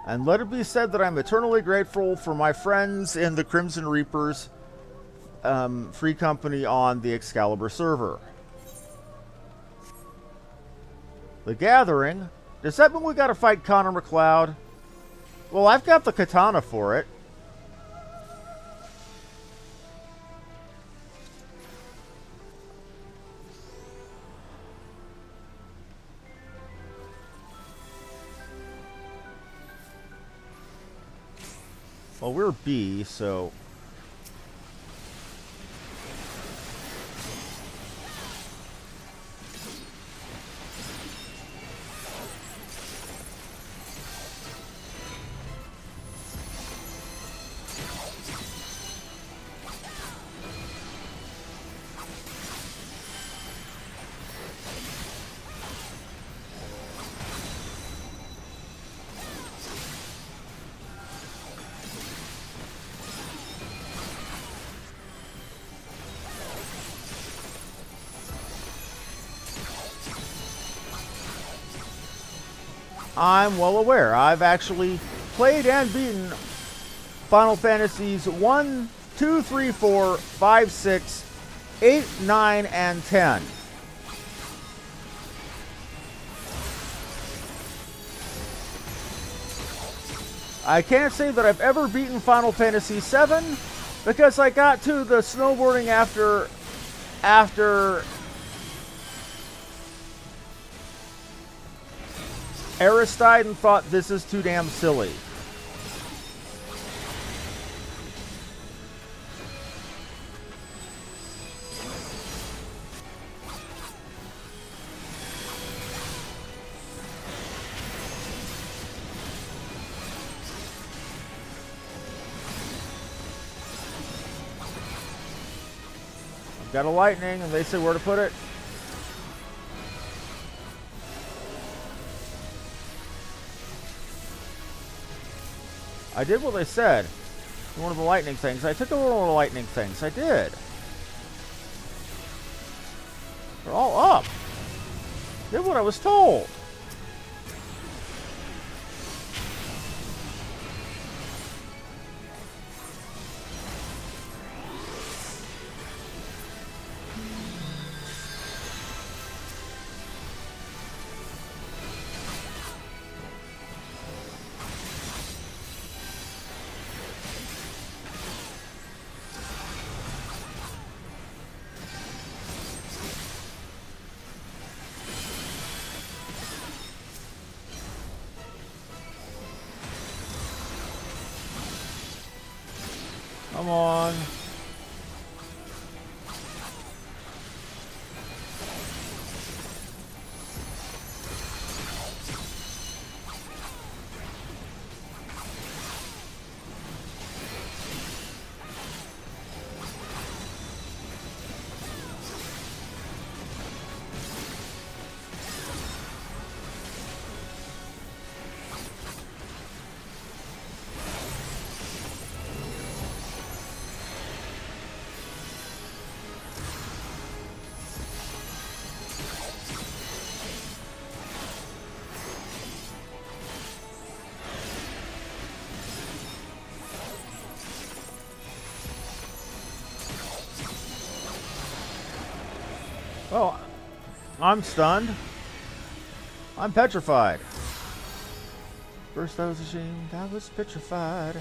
And let it be said that I'm eternally grateful for my friends in the Crimson Reapers Free Company on the Excalibur server. The Gathering? Does that mean we gotta fight Connor McLeod? Well, I've got the katana for it. Well, we're B, so... I'm well aware. I've actually played and beaten Final Fantasies 1, 2, 3, 4, 5, 6, 8, 9, and 10. I can't say that I've ever beaten Final Fantasy 7 because I got to the snowboarding after Aristide and thought this is too damn silly. I've got a lightning and they say where to put it. I did what they said. One of the lightning things. I took a little of the lightning things. I did. They're all up. Did what I was told. Come on. Well, I'm stunned. I'm petrified. First I was ashamed, I was petrified.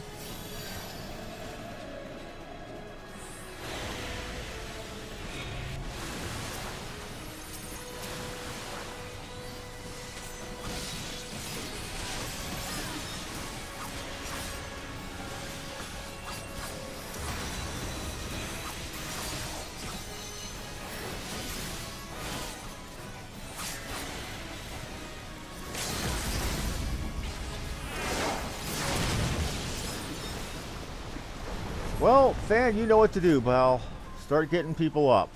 Well, Fan, you know what to do, pal. Start getting people up.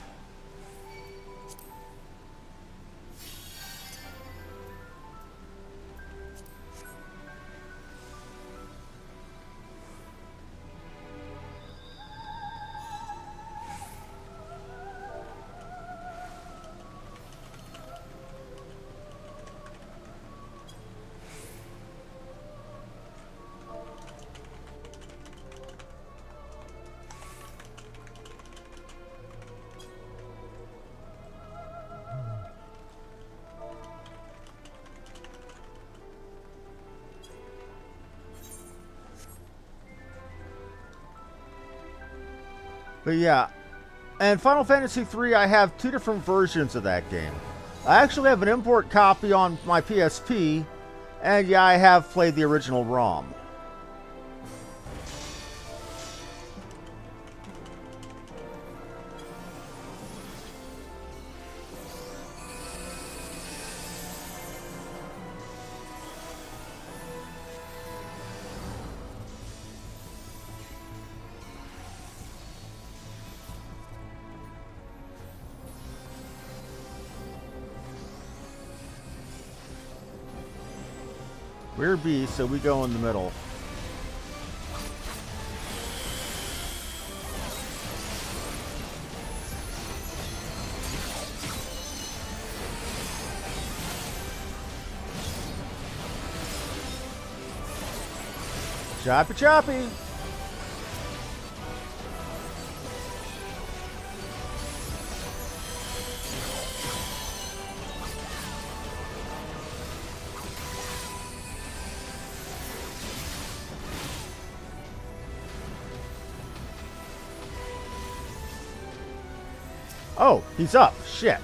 But yeah, and Final Fantasy III, I have two different versions of that game. I actually have an import copy on my PSP, and yeah, I have played the original ROM. We're B, so we go in the middle. Choppy choppy! Oh, he's up. Shit.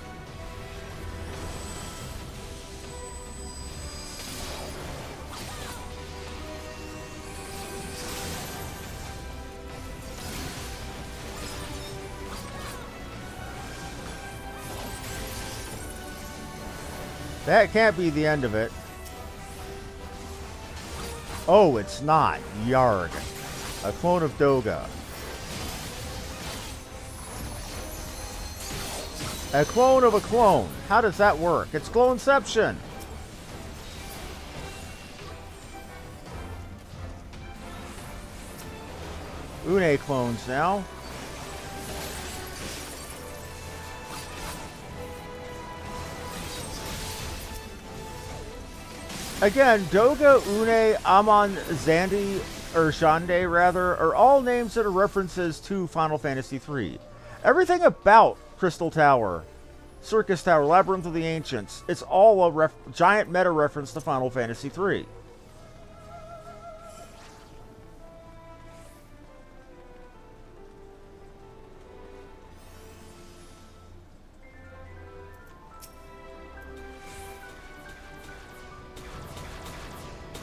That can't be the end of it. Oh, it's not. Yarg. A clone of Doga. A clone of a clone. How does that work? It's cloneception. Une clones now. Again, Doga, Une, Amon, Zandi, or Shande rather, are all names that are references to Final Fantasy III. Everything about Crystal Tower, Circus Tower, Labyrinth of the Ancients, it's all a giant meta reference to Final Fantasy III.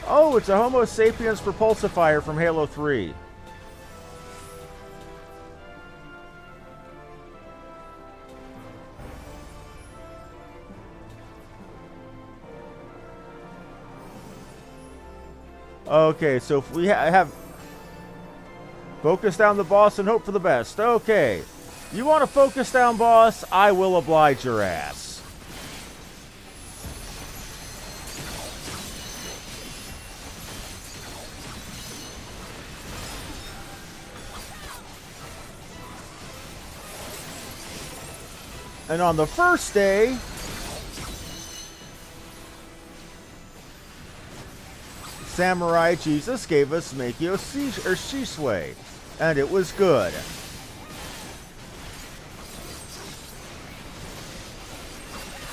Oh, it's a Homo sapiens propulsifier from Halo 3. Okay, so if we have focus down the boss and hope for the best. Okay. You want to focus down, boss? I will oblige your ass. And on the first day, Samurai Jesus gave us Meikyo Shisui, and it was good.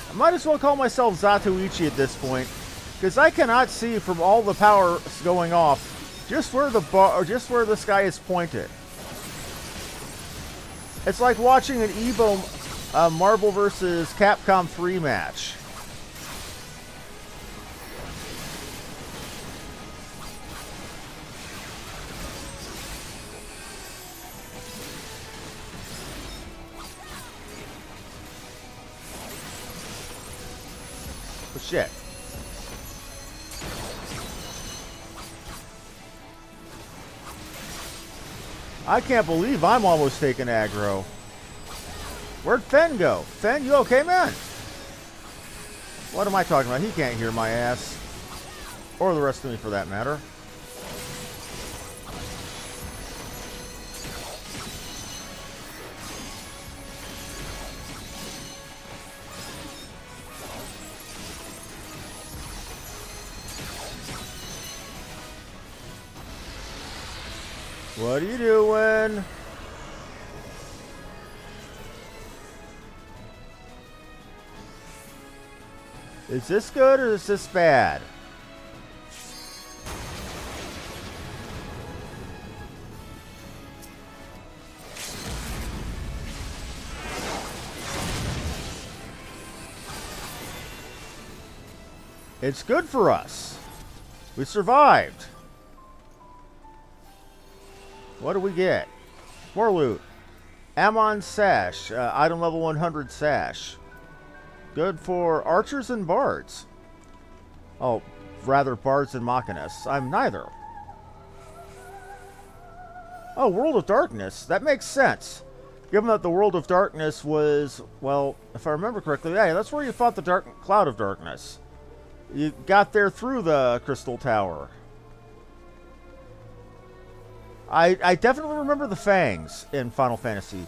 I might as well call myself Zatoichi at this point, because I cannot see from all the power going off just where just where this guy is pointed. It's like watching an Evo Marvel vs. Capcom 3 match. Oh, shit. I can't believe I'm almost taking aggro. Where'd Fen go? Fen, you okay, man? What am I talking about? He can't hear my ass. Or the rest of me, for that matter. What are you doing? Is this good or is this bad? It's good for us. We survived. What do we get? More loot. Ammon Sash. Item level 100 Sash. Good for archers and bards. Oh, rather bards and machinists. I'm neither. Oh, World of Darkness. That makes sense. Given that the World of Darkness was, well, if I remember correctly, yeah, that's where you fought the Cloud of Darkness. You got there through the Crystal Tower. I definitely remember the fangs in Final Fantasy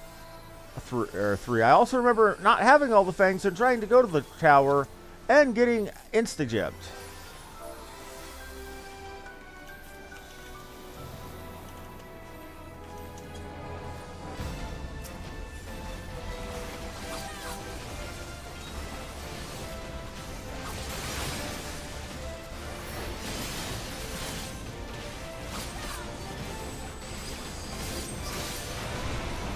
3. I also remember not having all the fangs and trying to go to the tower and getting insta-gypped.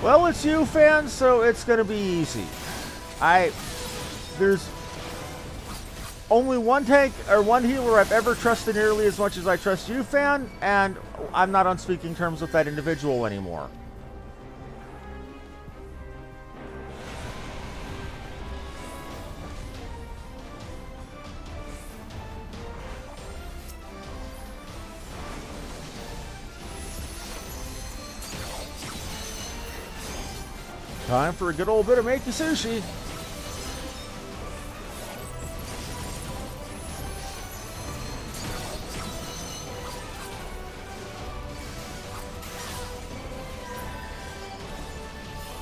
Well, it's you, fans, so it's going to be easy. There's only one tank or one healer I've ever trusted nearly as much as I trust you, fan, and I'm not on speaking terms with that individual anymore. Time for a good old bit of Meikyo Sushi.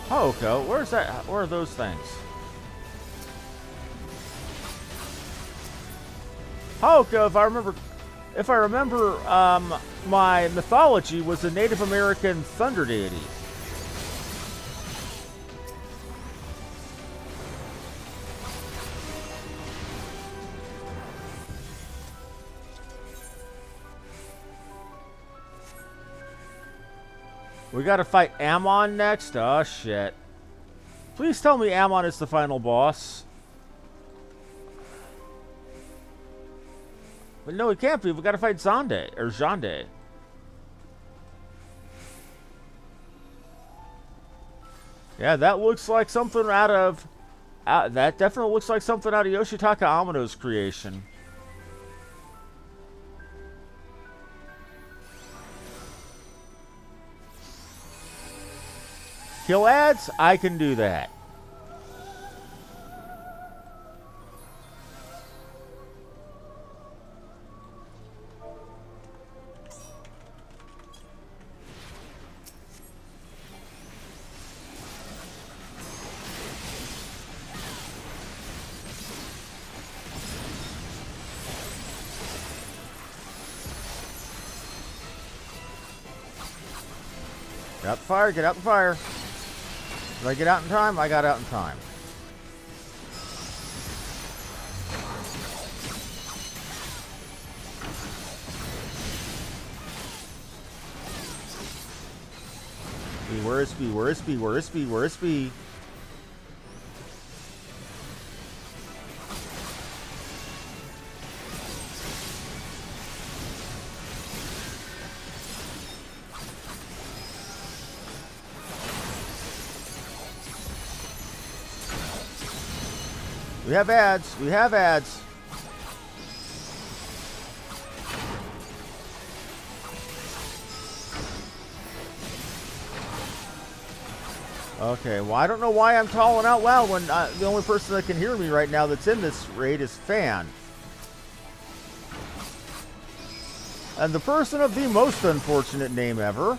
Hoko, where's that? Where are those things? Hoko, if I remember, my mythology was a Native American thunder deity. We gotta fight Ammon next? Oh, shit. Please tell me Ammon is the final boss. But no, it can't be. We gotta fight Xande, or Xande. Yeah, that looks like something out of... that definitely looks like something out of Yoshitaka Amano's creation. kill ads, I can do that. Get out the fire, get out the fire. Did I get out in time? I got out in time. Where is B? Where is B? Where is B? Where is B? We have ads. We have ads. Okay, well, I don't know why I'm calling out loud when the only person that can hear me right now that's in this raid is Fan. And the person of the most unfortunate name ever.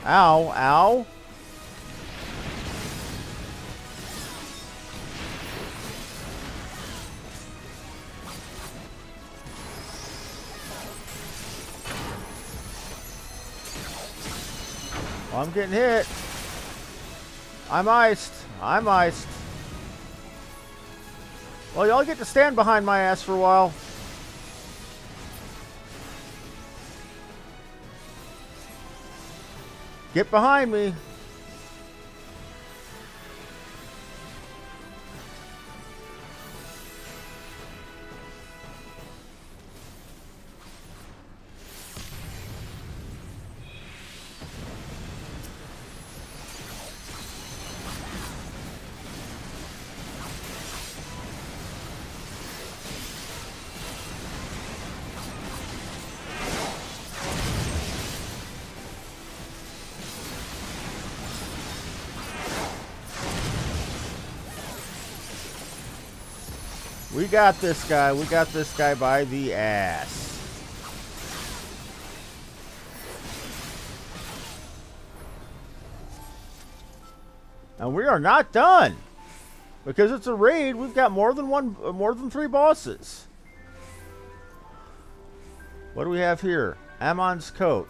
Ow, ow. Well, I'm getting hit. I'm iced. I'm iced. Well, y'all get to stand behind my ass for a while. Get behind me. We got this guy. We got this guy by the ass. And we are not done. Because it's a raid, we've got more than 3 bosses. What do we have here? Ammon's coat.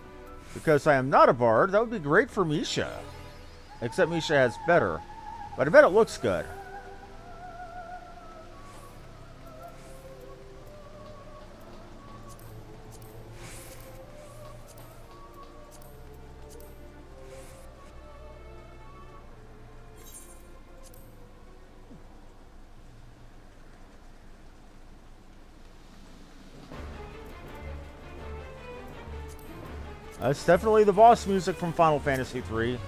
Because I am not a bard, that would be great for Misha. Except Misha has better. But I bet it looks good. That's definitely the boss music from Final Fantasy III.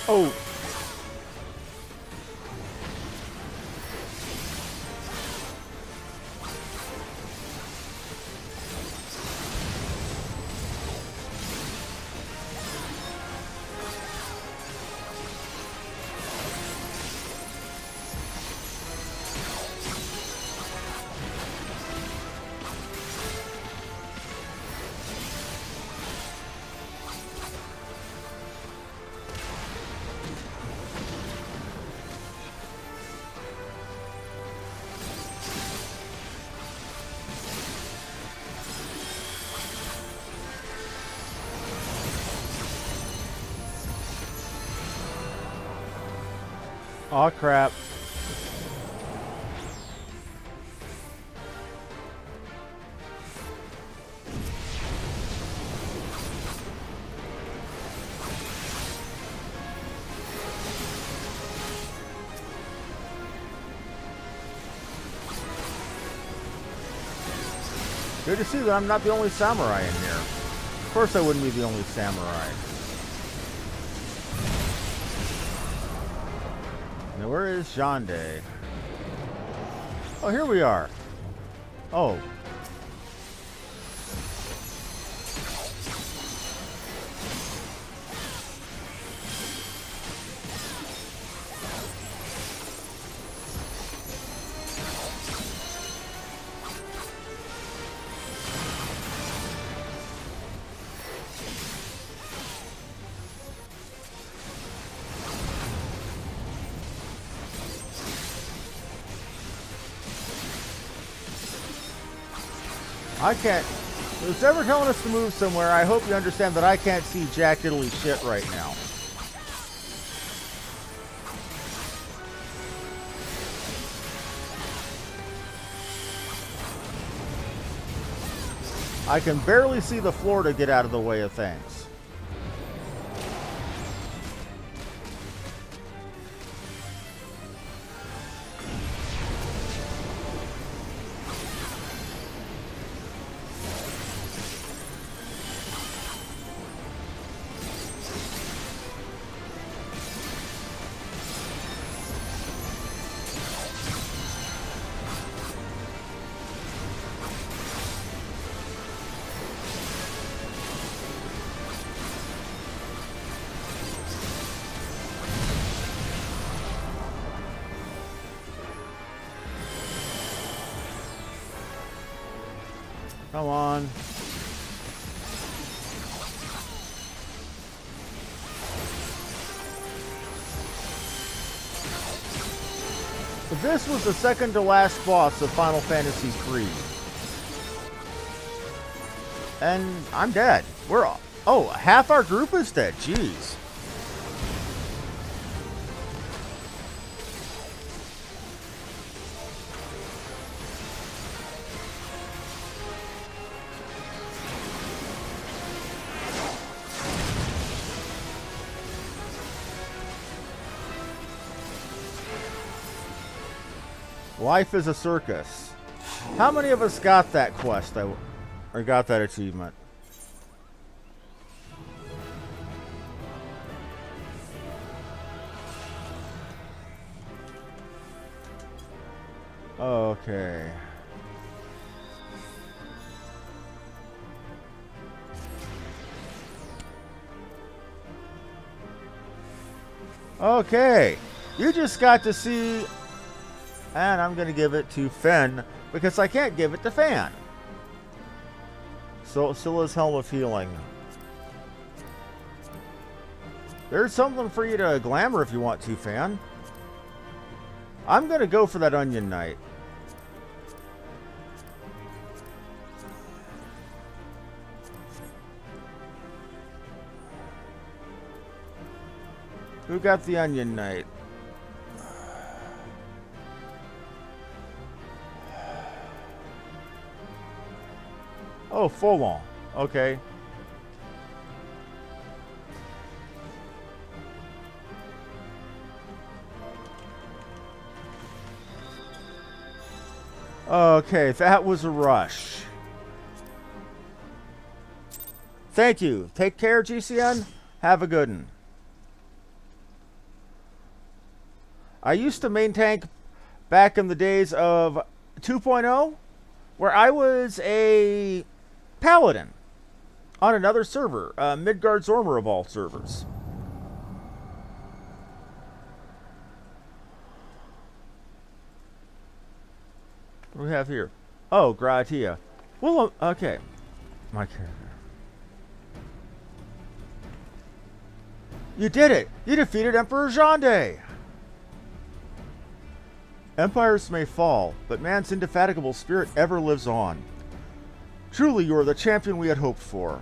Oh. Aw, crap. Good to see that I'm not the only samurai in here. Of course I wouldn't be the only samurai. Now where is Jande? Oh, here we are. Oh. I can't. Who's ever telling us to move somewhere, I hope you understand that I can't see jack diddly shit right now. I can barely see the floor to get out of the way of things. Come on. This was the second to last boss of Final Fantasy III. And I'm dead. We're all... Oh, half our group is dead. Jeez. Life is a circus. How many of us got that quest, or got that achievement? Okay. Okay. You just got to see... And I'm going to give it to Finn, because I can't give it to Fan. So, Scylla's Helm of Healing. There's something for you to glamour if you want to, Fan. I'm going to go for that Onion Knight. Who got the Onion Knight? Oh, full on. Okay. Okay, that was a rush. Thank you. Take care, GCN. Have a good one. I used to main tank back in the days of 2.0, where I was a Paladin on another server, Midgard Zormer of all servers. What do we have here? Oh, Gratia. Well, okay. My character. You did it! You defeated Emperor Jande! Empires may fall, but man's indefatigable spirit ever lives on. Truly, you are the champion we had hoped for.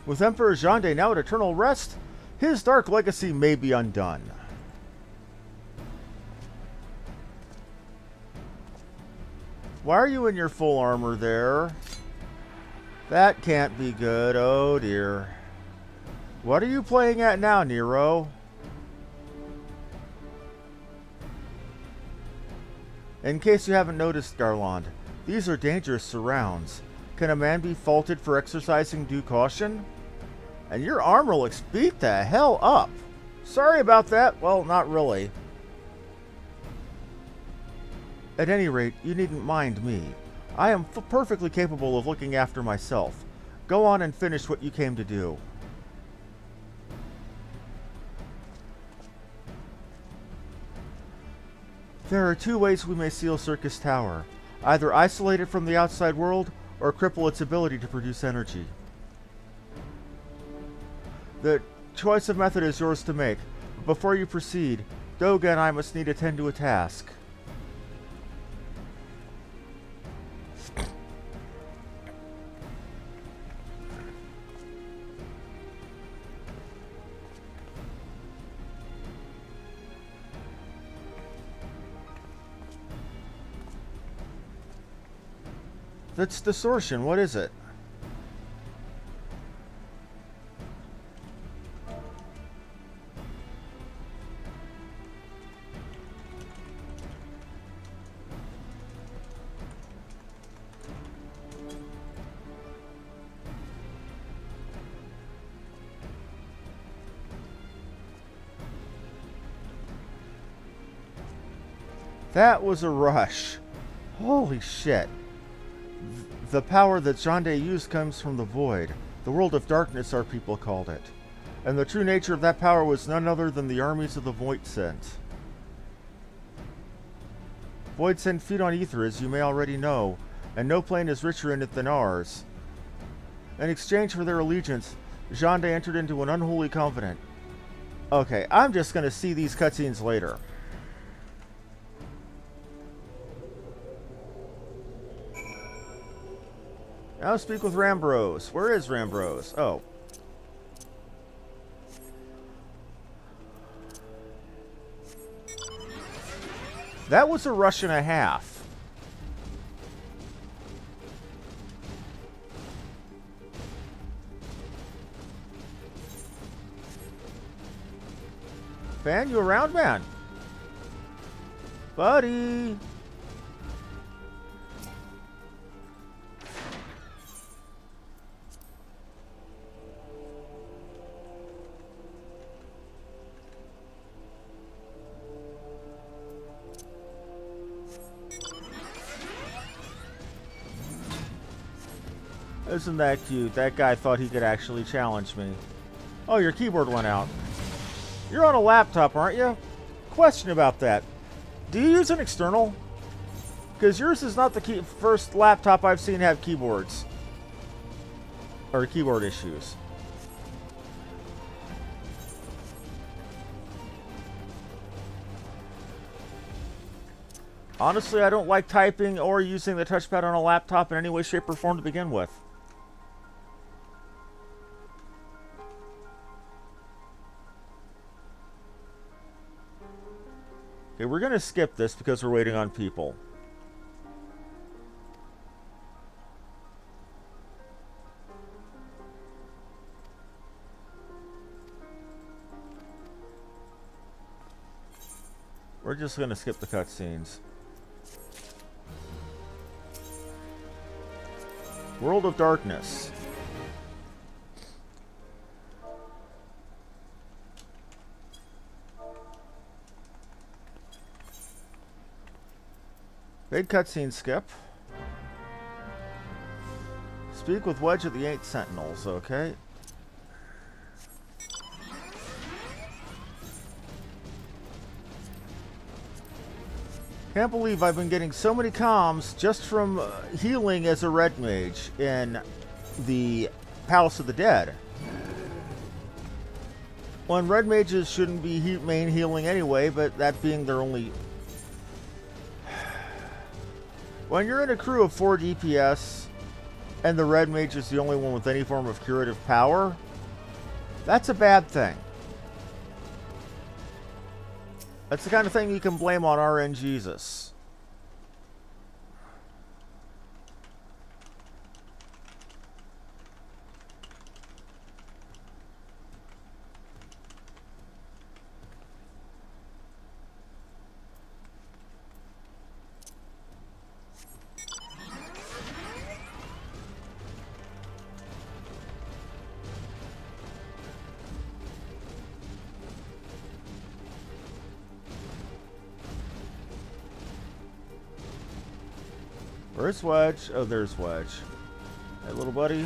With Emperor Jande now at eternal rest, his dark legacy may be undone. Why are you in your full armor there? That can't be good. Oh dear. What are you playing at now, Nero? In case you haven't noticed, Garland, these are dangerous surrounds. Can a man be faulted for exercising due caution? And your armor looks beat the hell up. Sorry about that. Well, not really. At any rate, you needn't mind me. I am perfectly capable of looking after myself. Go on and finish what you came to do. There are two ways we may seal Circus Tower. Either isolate it from the outside world, or cripple its ability to produce energy. The choice of method is yours to make. Before you proceed, Doga and I must need attend to a task. That's distortion. What is it? That was a rush. Holy shit. The power that Jande used comes from the Void. The world of darkness, our people called it. And the true nature of that power was none other than the armies of the Void sent. Void sent feet on ether, as you may already know, and no plane is richer in it than ours. In exchange for their allegiance, Jande entered into an unholy covenant. Okay, I'm just gonna see these cutscenes later. Now speak with Rambros. Where is Rambros? Oh. That was a rush and a half. Fan, you around, man? Buddy. Isn't that cute? That guy thought he could actually challenge me. Oh, your keyboard went out. You're on a laptop, aren't you? Question about that. Do you use an external? Because yours is not the first laptop I've seen have keyboards. Or keyboard issues. Honestly, I don't like typing or using the touchpad on a laptop in any way, shape, or form to begin with. Okay, we're going to skip this because we're waiting on people. We're just going to skip the cutscenes. World of Darkness. Big cutscene skip. Speak with Wedge of the 8 Sentinels, okay. Can't believe I've been getting so many comms just from healing as a red mage in the Palace of the Dead. When red mages shouldn't be main healing anyway, but that being their only... When you're in a crew of 4 DPS, and the red mage is the only one with any form of curative power, that's a bad thing. That's the kind of thing you can blame on RN Jesus. Where's Wedge? Oh, there's Wedge. Hey, little buddy.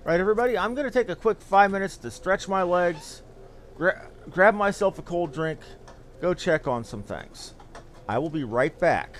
Right, everybody, I'm going to take a quick 5 minutes to stretch my legs, grab myself a cold drink, go check on some things. I will be right back.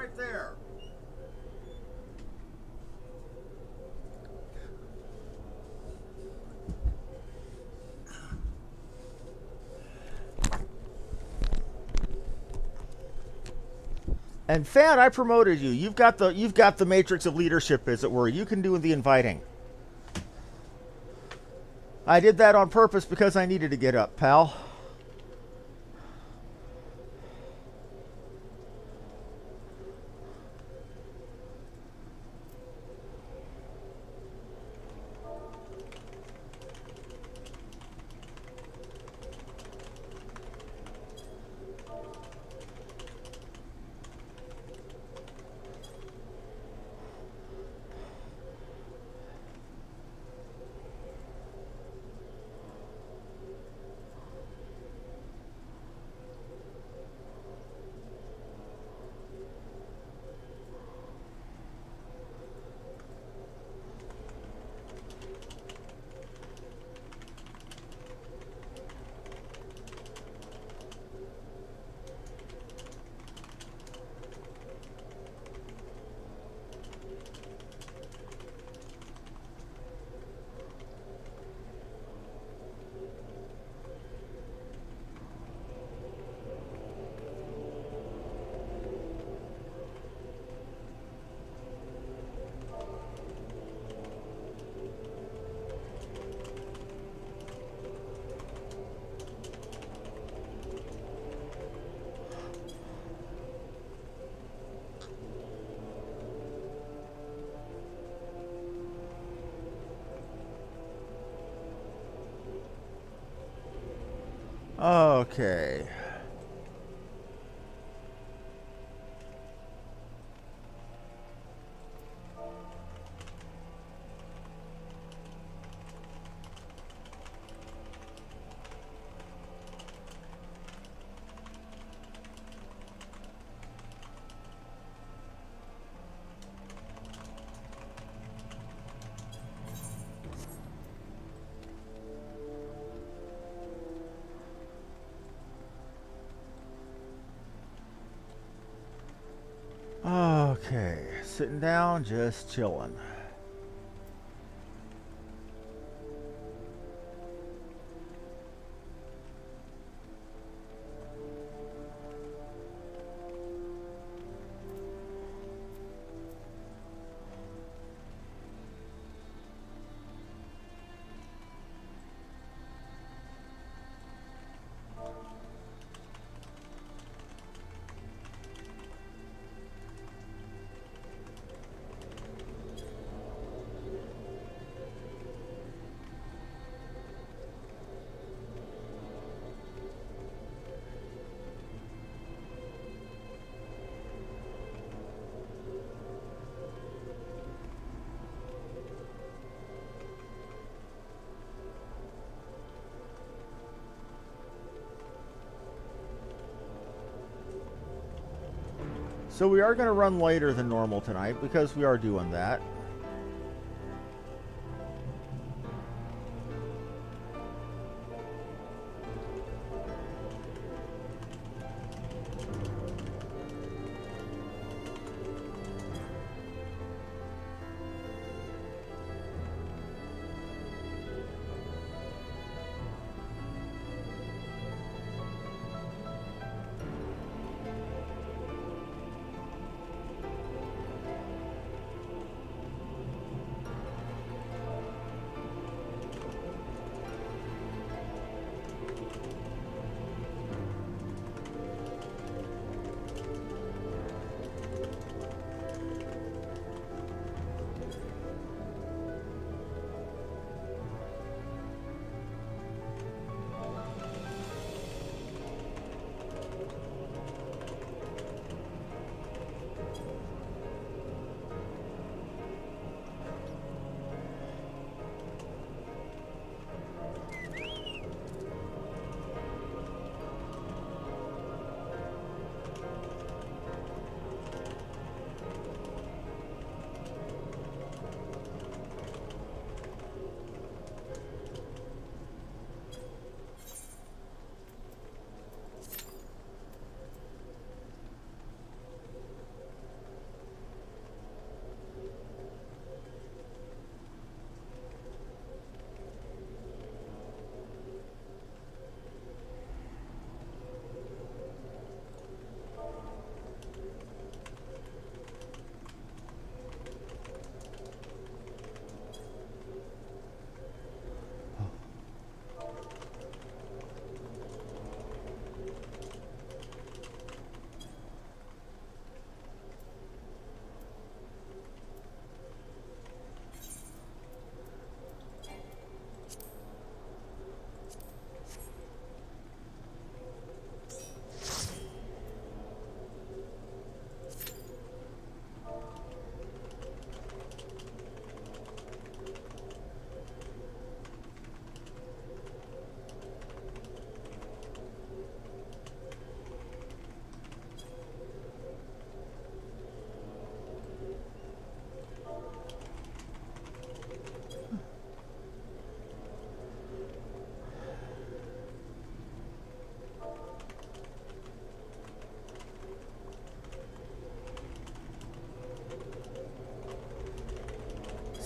right there. And Fan, I promoted you. You've got the matrix of leadership, as it were. You can do the inviting. I did that on purpose because I needed to get up, pal. Okay. Okay, sitting down, just chilling. So we are going to run later than normal tonight because we are doing that.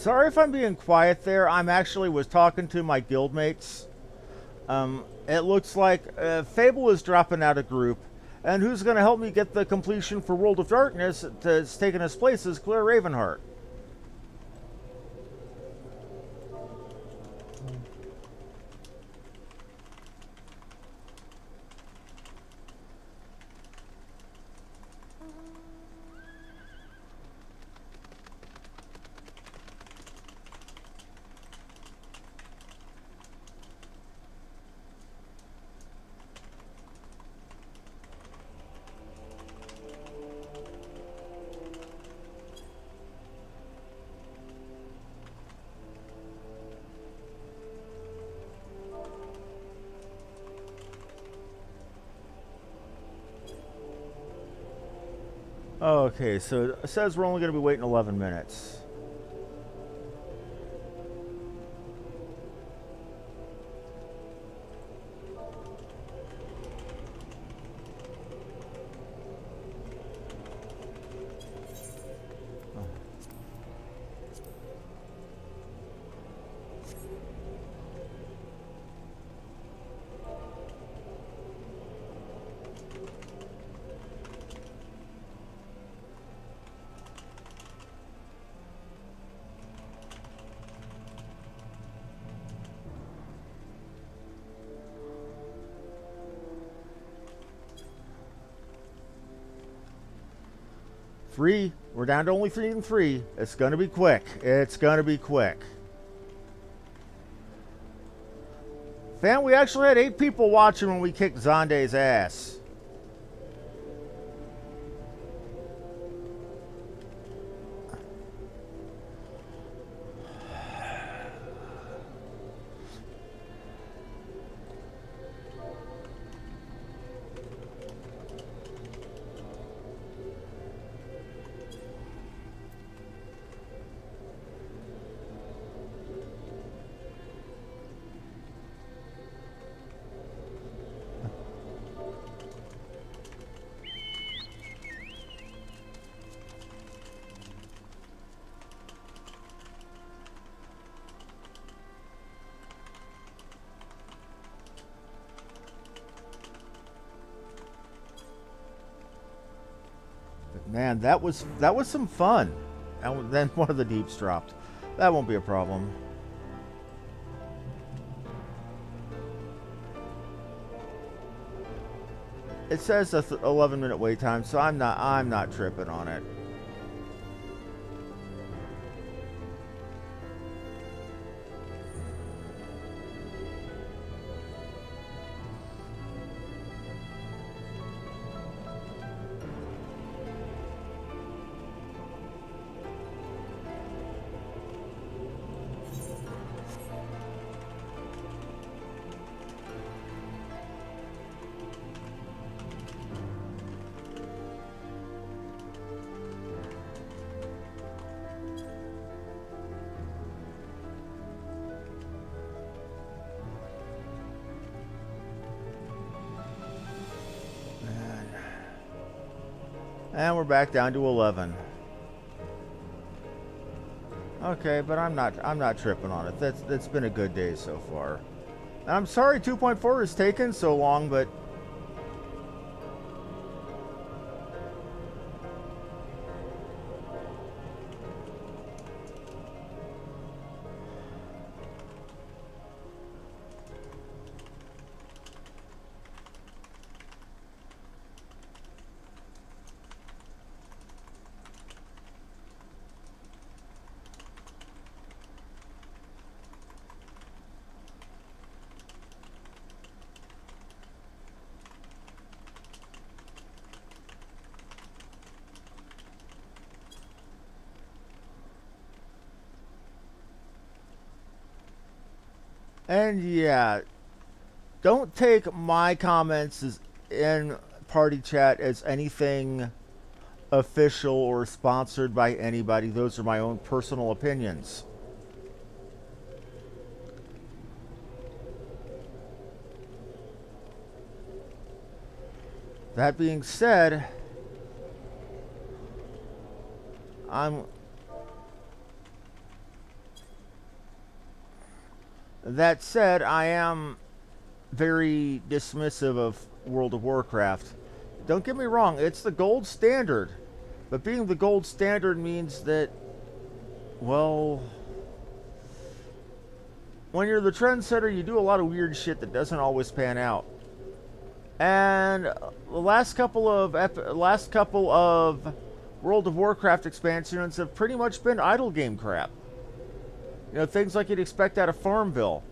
Sorry if I'm being quiet there. I'm actually was talking to my guildmates. It looks like Fable is dropping out of group. And who's going to help me get the completion for World of Darkness that's taking his place is Claire Ravenheart. Okay, so it says we're only going to be waiting 11 minutes. Three. We're down to only 3 and 3. It's going to be quick. It's going to be quick. Fam, we actually had 8 people watching when we kicked Zonde's ass. Man, that was some fun. And then one of the deeps dropped. That won't be a problem. It says a 11-minute wait time, so I'm not tripping on it. And we're back down to 11. Okay, but I'm not tripping on it. That's been a good day so far. And I'm sorry 2.4 has taken so long, but and yeah, don't take my comments as in party chat as anything official or sponsored by anybody. Those are my own personal opinions. That being said, That said, I am very dismissive of World of Warcraft. Don't get me wrong, it's the gold standard. But being the gold standard means that, well, when you're the trendsetter, you do a lot of weird shit that doesn't always pan out. And the last couple of World of Warcraft expansions have pretty much been idle game crap. You know, things like you'd expect out of Farmville.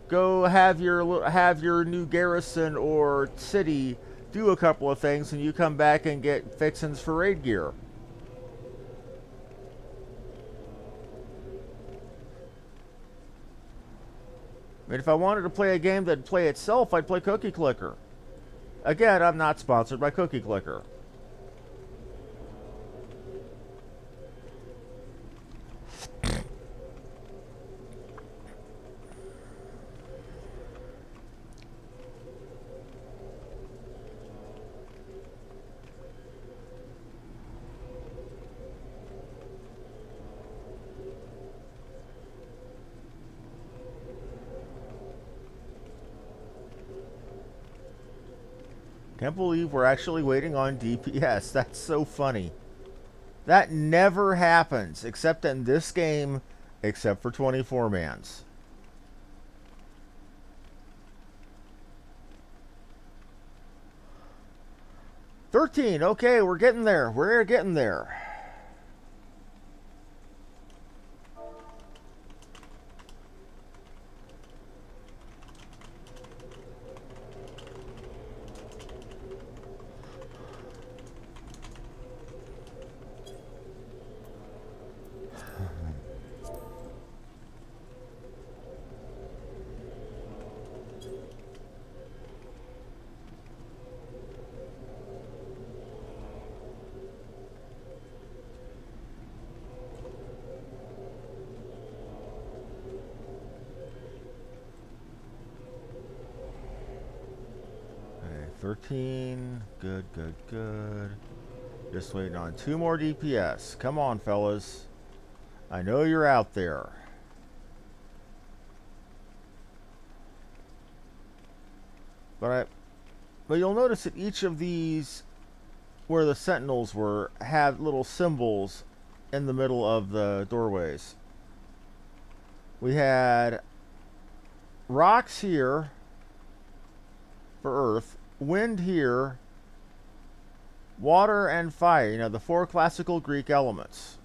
Go have your new garrison or city do a couple of things, and you come back and get fixins for raid gear. I mean, if I wanted to play a game that'd play itself, I'd play Cookie Clicker. Again, I'm not sponsored by Cookie Clicker. Can't believe we're actually waiting on DPS. That's so funny. That never happens, except in this game, except for 24-mans. $13. Okay, we're getting there. We're getting there. Okay, 13. Good, good, good. Just waiting on 2 more DPS. Come on, fellas. I know you're out there. But you'll notice that each of these, where the sentinels were, had little symbols in the middle of the doorways. We had rocks here for earth, wind here, water and fire. You know, the 4 classical Greek elements.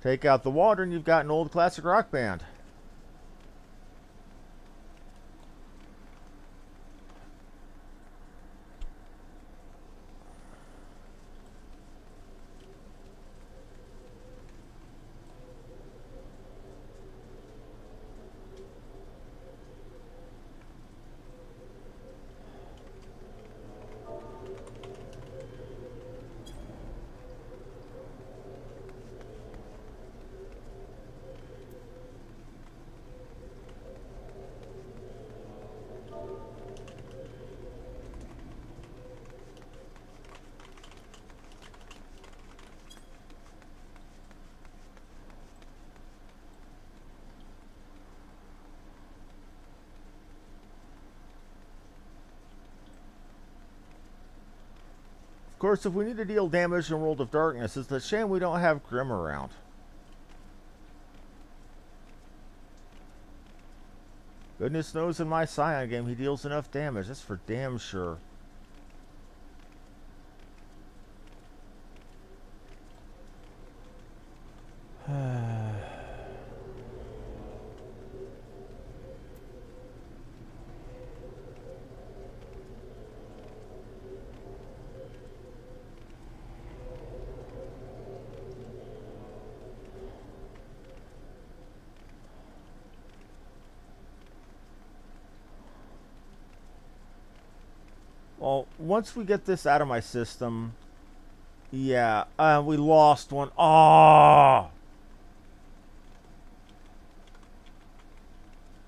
Take out the water and you've got an old classic rock band. Of course, if we need to deal damage in World of Darkness, it's a shame we don't have Grim around. Goodness knows in my Scion game he deals enough damage. That's for damn sure. Well, once we get this out of my system, yeah, we lost one. Oh!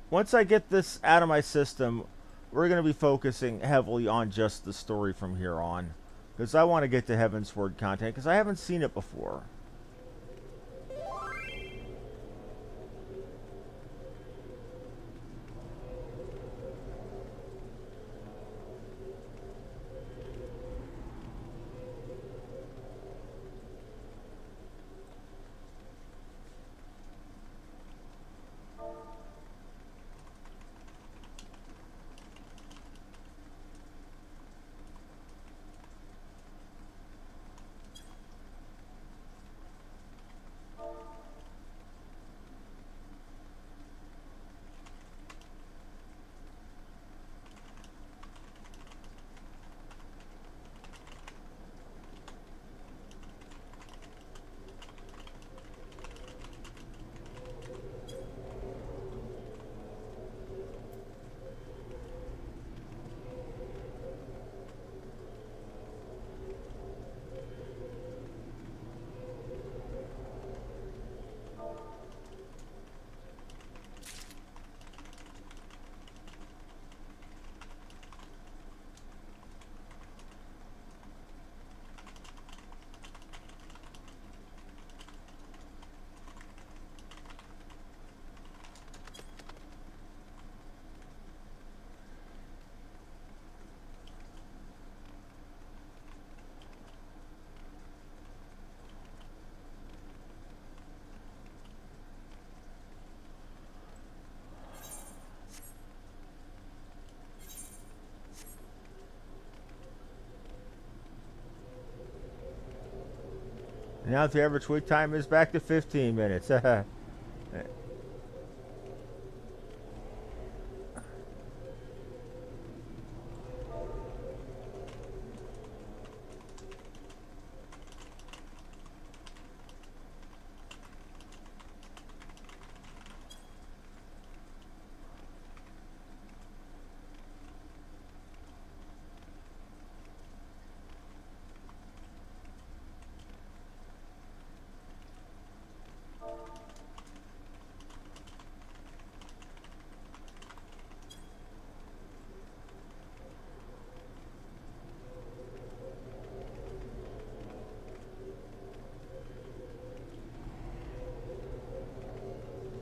Once I get this out of my system, we're going to be focusing heavily on just the story from here on. Because I want to get to Heavensward content, because I haven't seen it before. Now the average wait time is back to 15 minutes. Of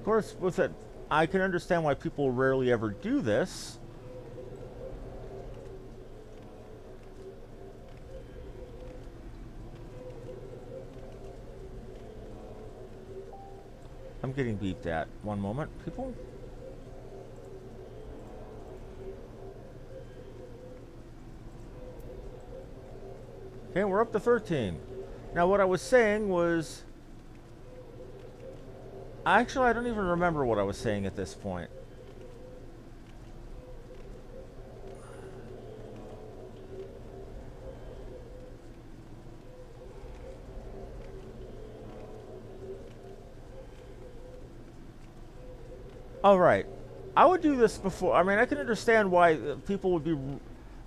course, with it, I can understand why people rarely ever do this. I'm getting beeped at. One moment, people. Okay, we're up to 13. Now, what I was saying was... Actually, I don't even remember what I was saying at this point. All right. I would do this before. I mean, I can understand why people would be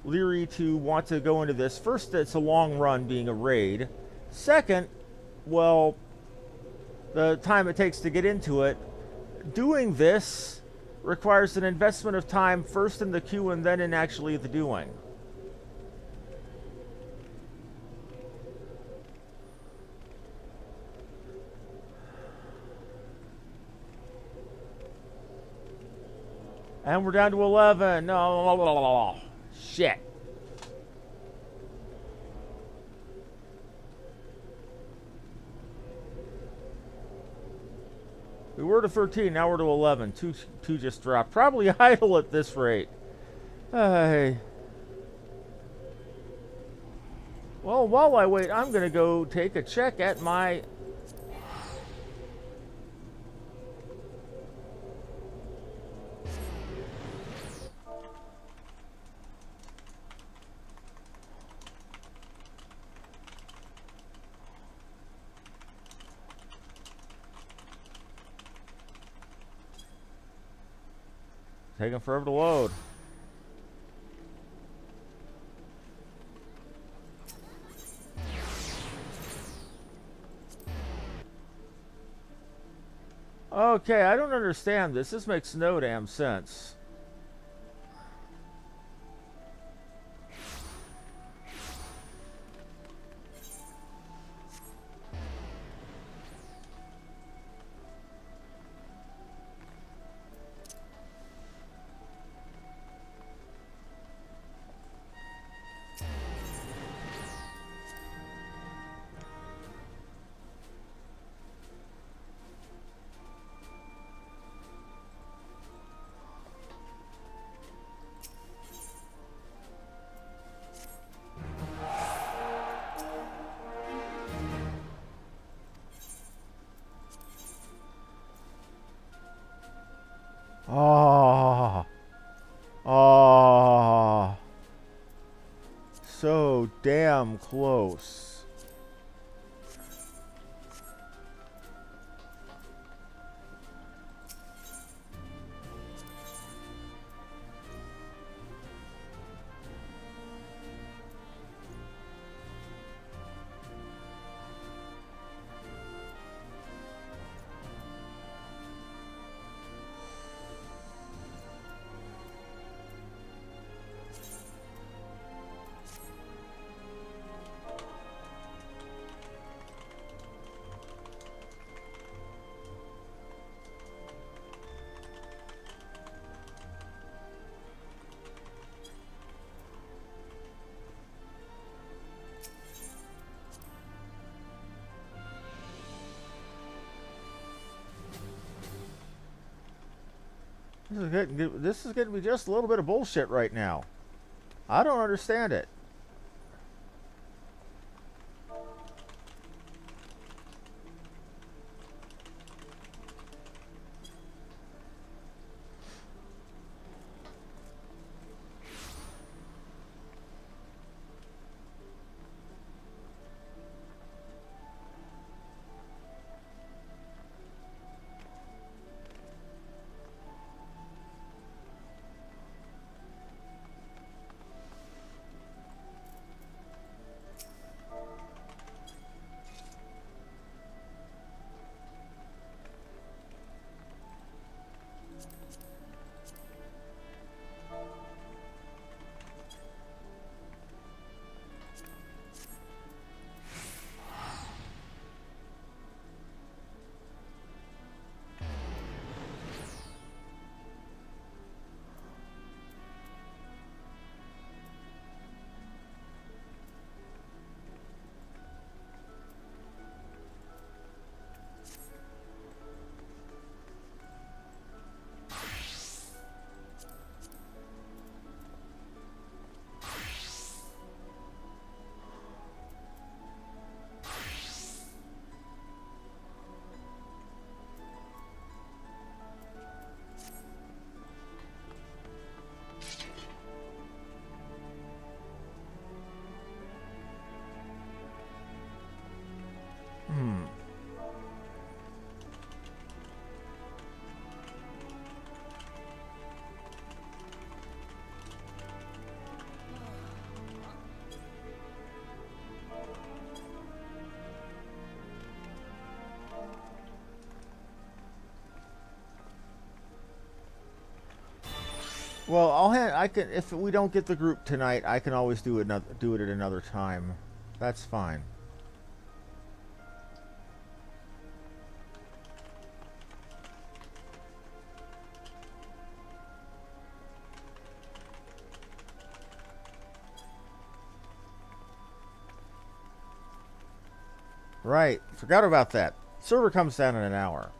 leery to want to go into this. First, it's a long run being a raid. Second, well... the time it takes to get into it. Doing this requires an investment of time first in the queue and then in actually the doing. And we're down to 11. No, shit. We were to 13, now we're to 11. Two just dropped. Probably idle at this rate. Well, while I wait, I'm going to go take a check at my... Taking forever to load. Okay, I don't understand this. This makes no damn sense. So damn close. This is getting me just a little bit of bullshit right now. I don't understand it. Well, I can, if we don't get the group tonight, I can always do it at another time. That's fine. Right, forgot about that. Server comes down in an hour.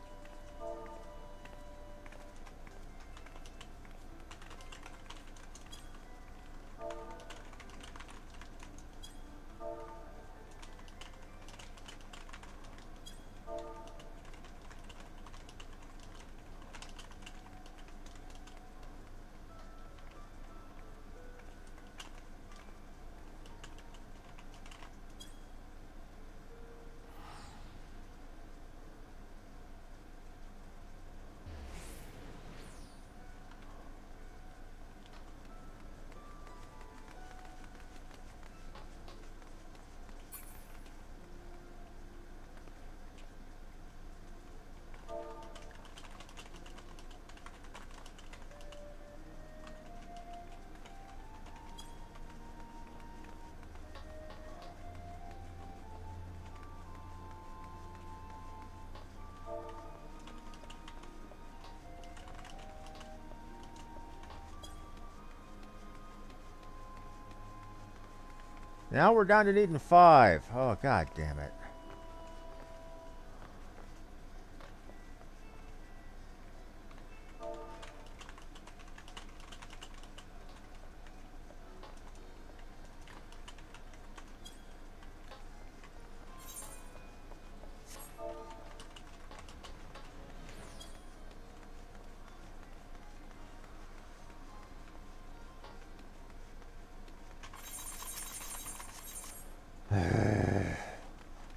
Now we're down to needing 5. Oh, god damn it.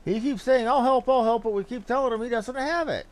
He keeps saying, I'll help, but we keep telling him he doesn't have it.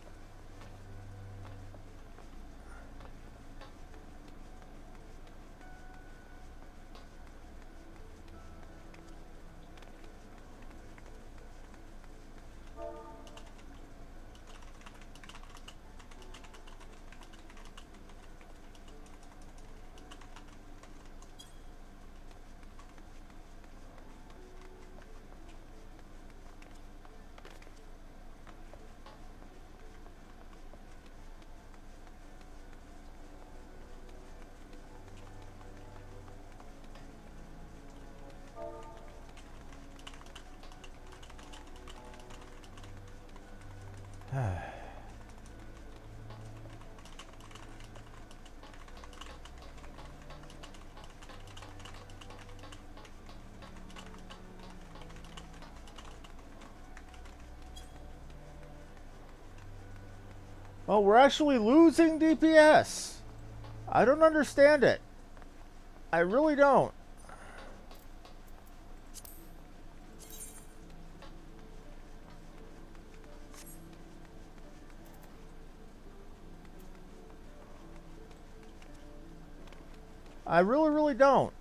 Oh, we're actually losing DPS. I don't understand it. I really don't. I really, really don't.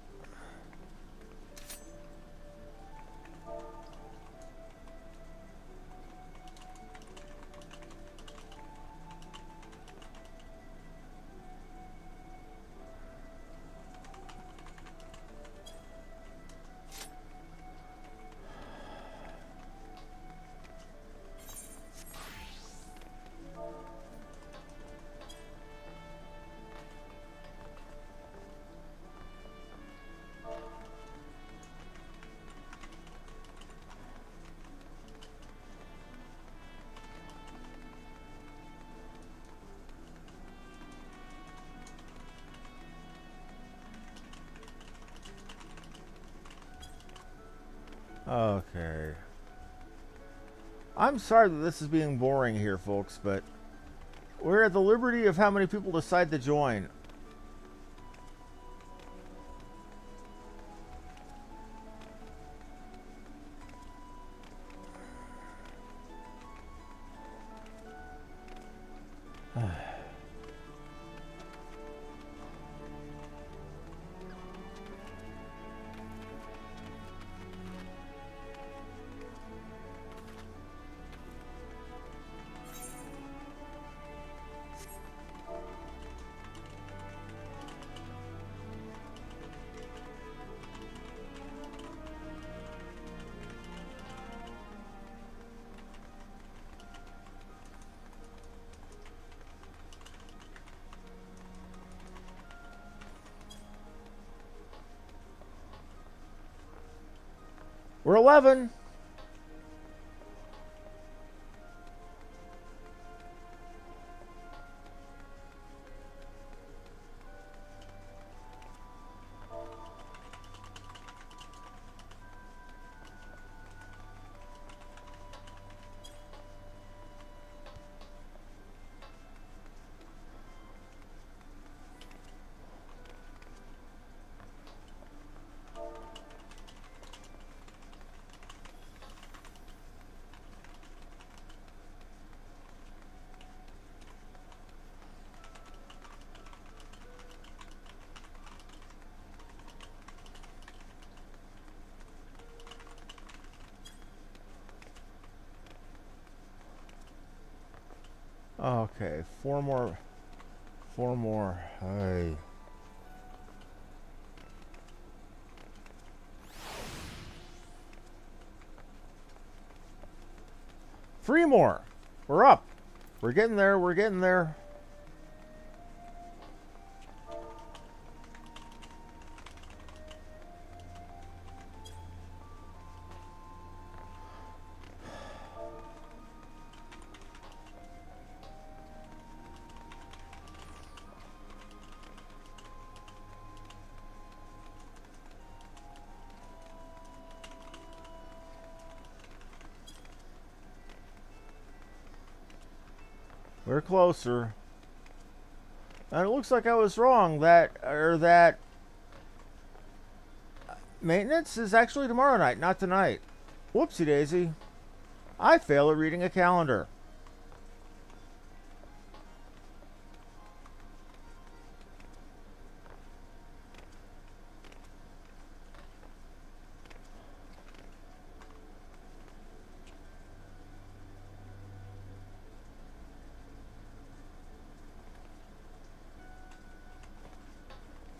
Okay. I'm sorry that this is being boring here, folks, but we're at the liberty of how many people decide to join. We're 11. Okay, four more. Four more. Hey. Three more. We're up. We're getting there. We're getting there. We're closer. And it looks like I was wrong. That maintenance is actually tomorrow night, not tonight. Whoopsie daisy. I fail at reading a calendar.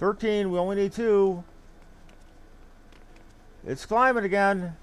$13, we only need 2. It's climbing again.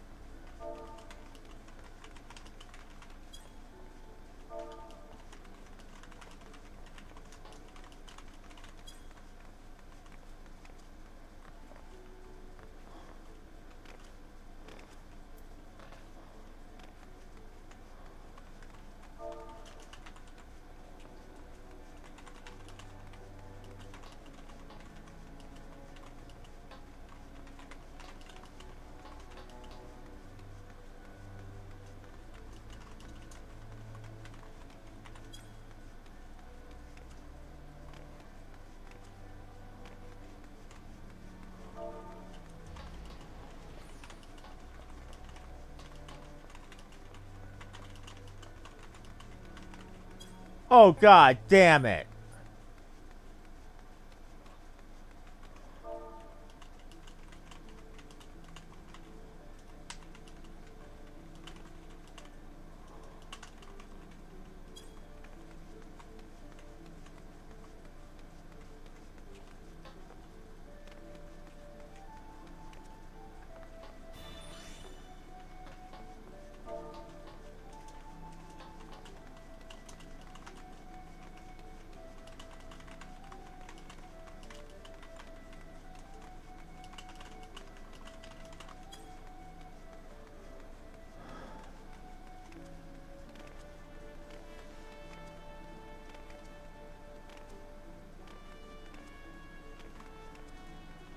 Oh, God damn it.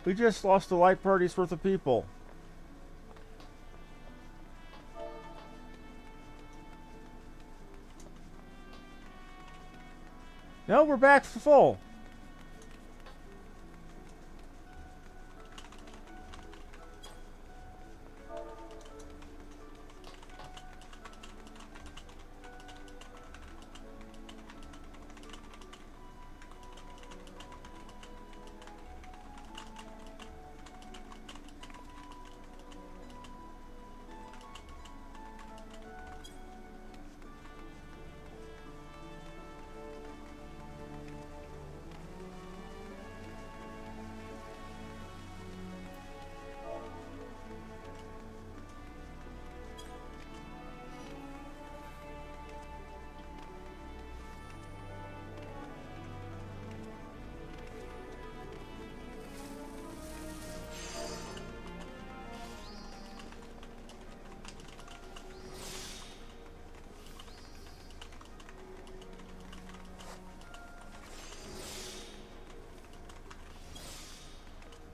We just lost a light party's worth of people. No, we're back to full.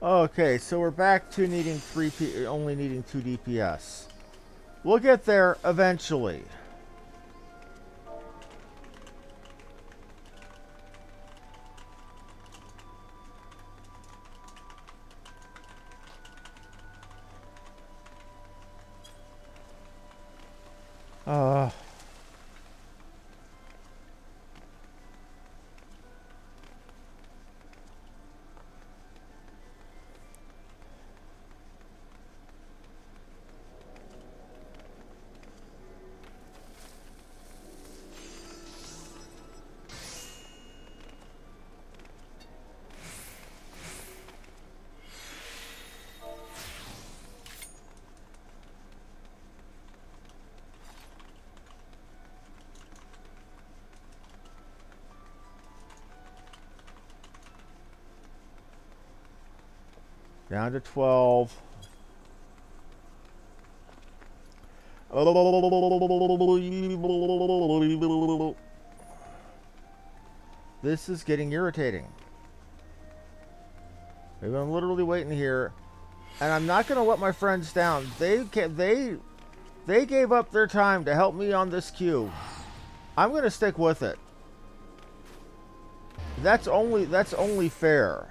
Okay, so we're back to needing only needing 2 DPS. We'll get there eventually. Down to 12. This is getting irritating. Maybe I'm literally waiting here, and I'm not going to let my friends down. They gave up their time to help me on this queue. I'm going to stick with it. That's only fair.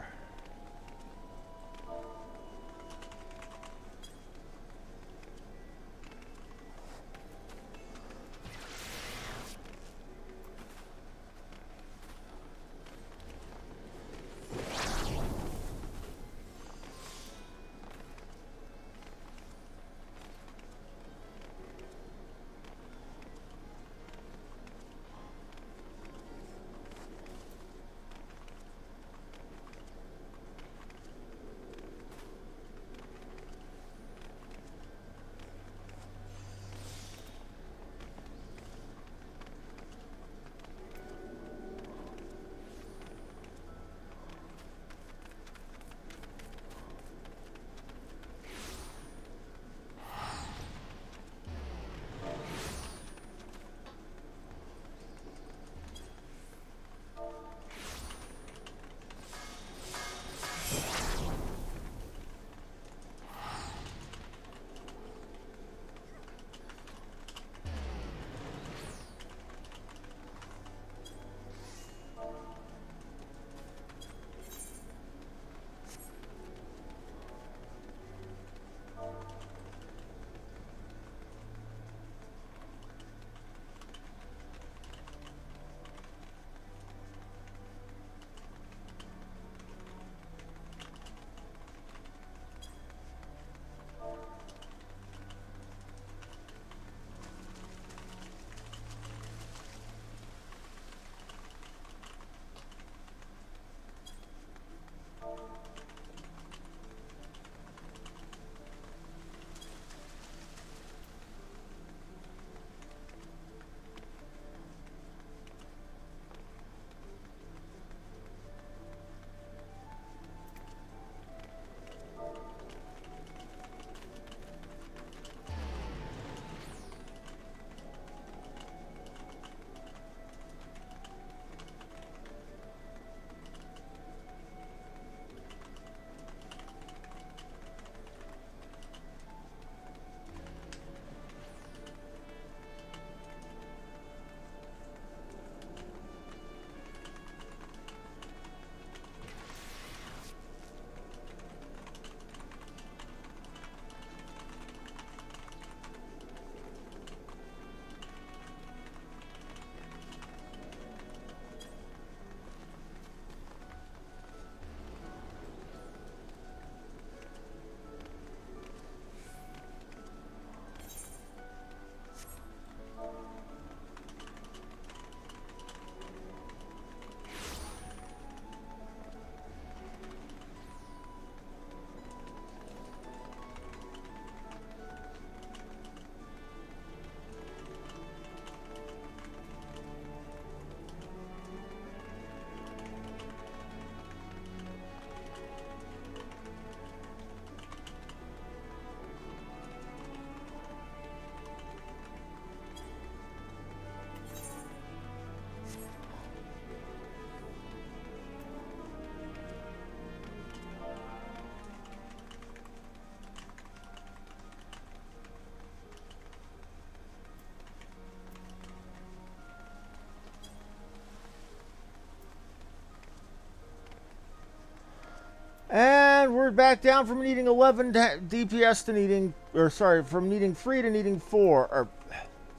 we're back down from needing 11 DPS to needing, or sorry, from needing 3 to needing 4, or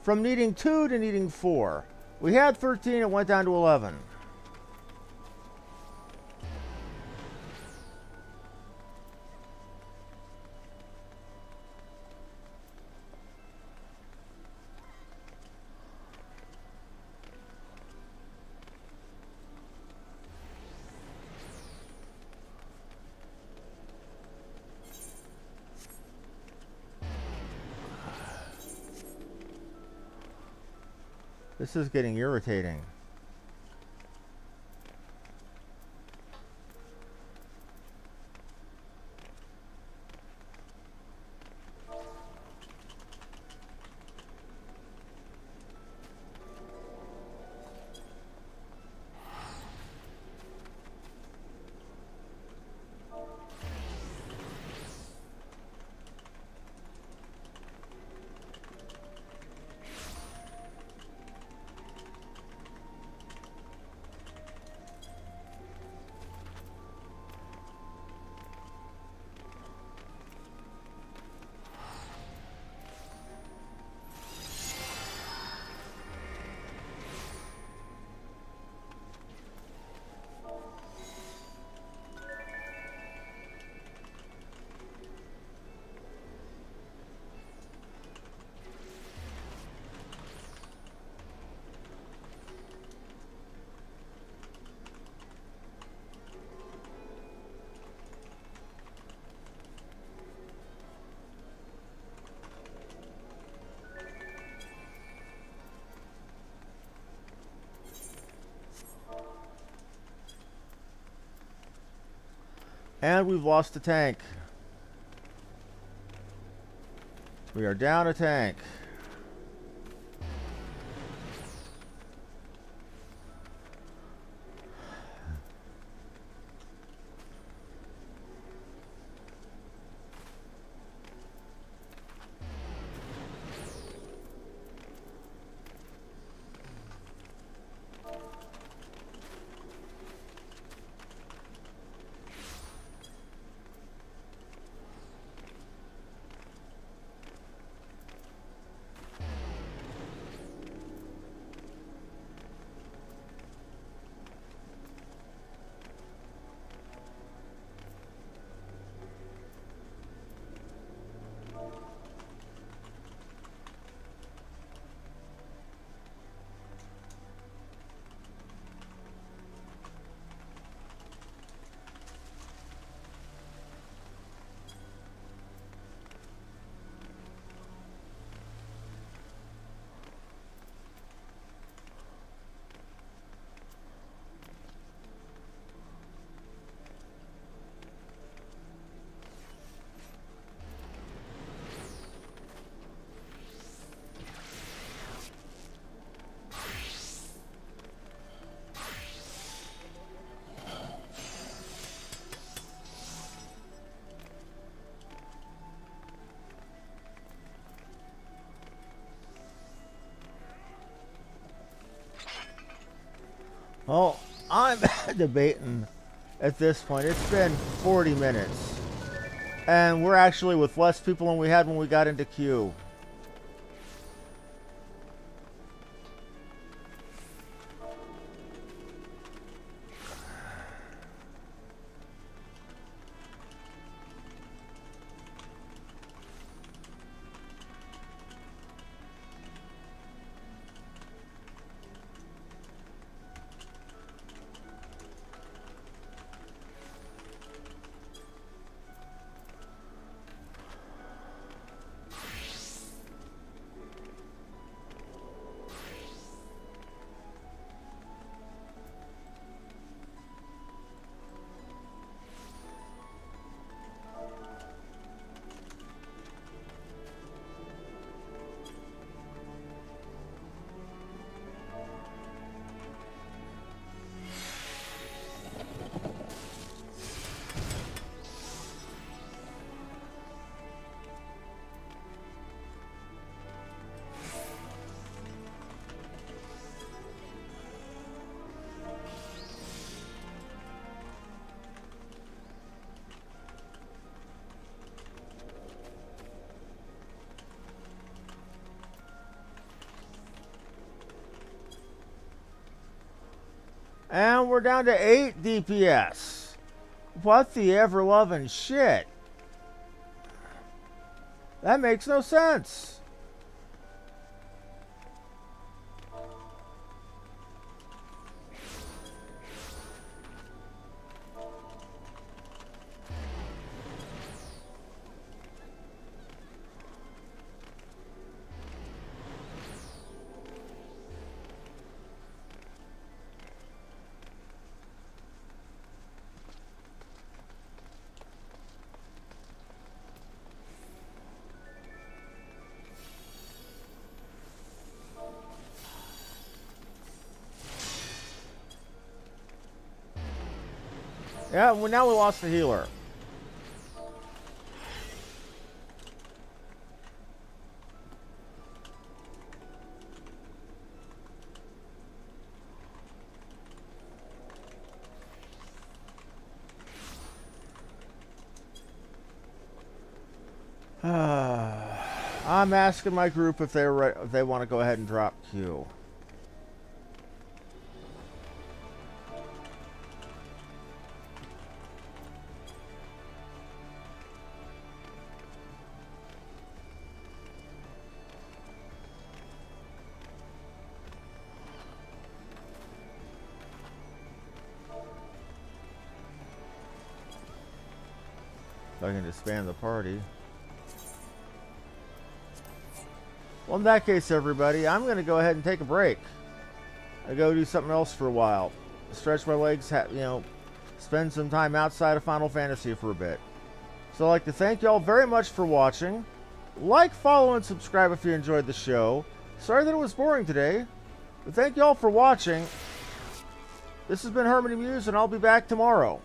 from needing 2 to needing 4. We had 13, it went down to 11. This is getting irritating. And we've lost a tank. We are down a tank. Well, I'm debating at this point. It's been 40 minutes. And we're actually with less people than we had when we got into queue. And we're down to 8 DPS. What the ever-loving shit? That makes no sense. Yeah, well, now we lost the healer. I'm asking my group if they want to go ahead and drop Q. I can disband the party. Well, in that case, everybody, I'm going to go ahead and take a break. I go do something else for a while. Stretch my legs, spend some time outside of Final Fantasy for a bit. So I'd like to thank y'all very much for watching. Like, follow, and subscribe if you enjoyed the show. Sorry that it was boring today, but thank y'all for watching. This has been Harmony Muse, and I'll be back tomorrow.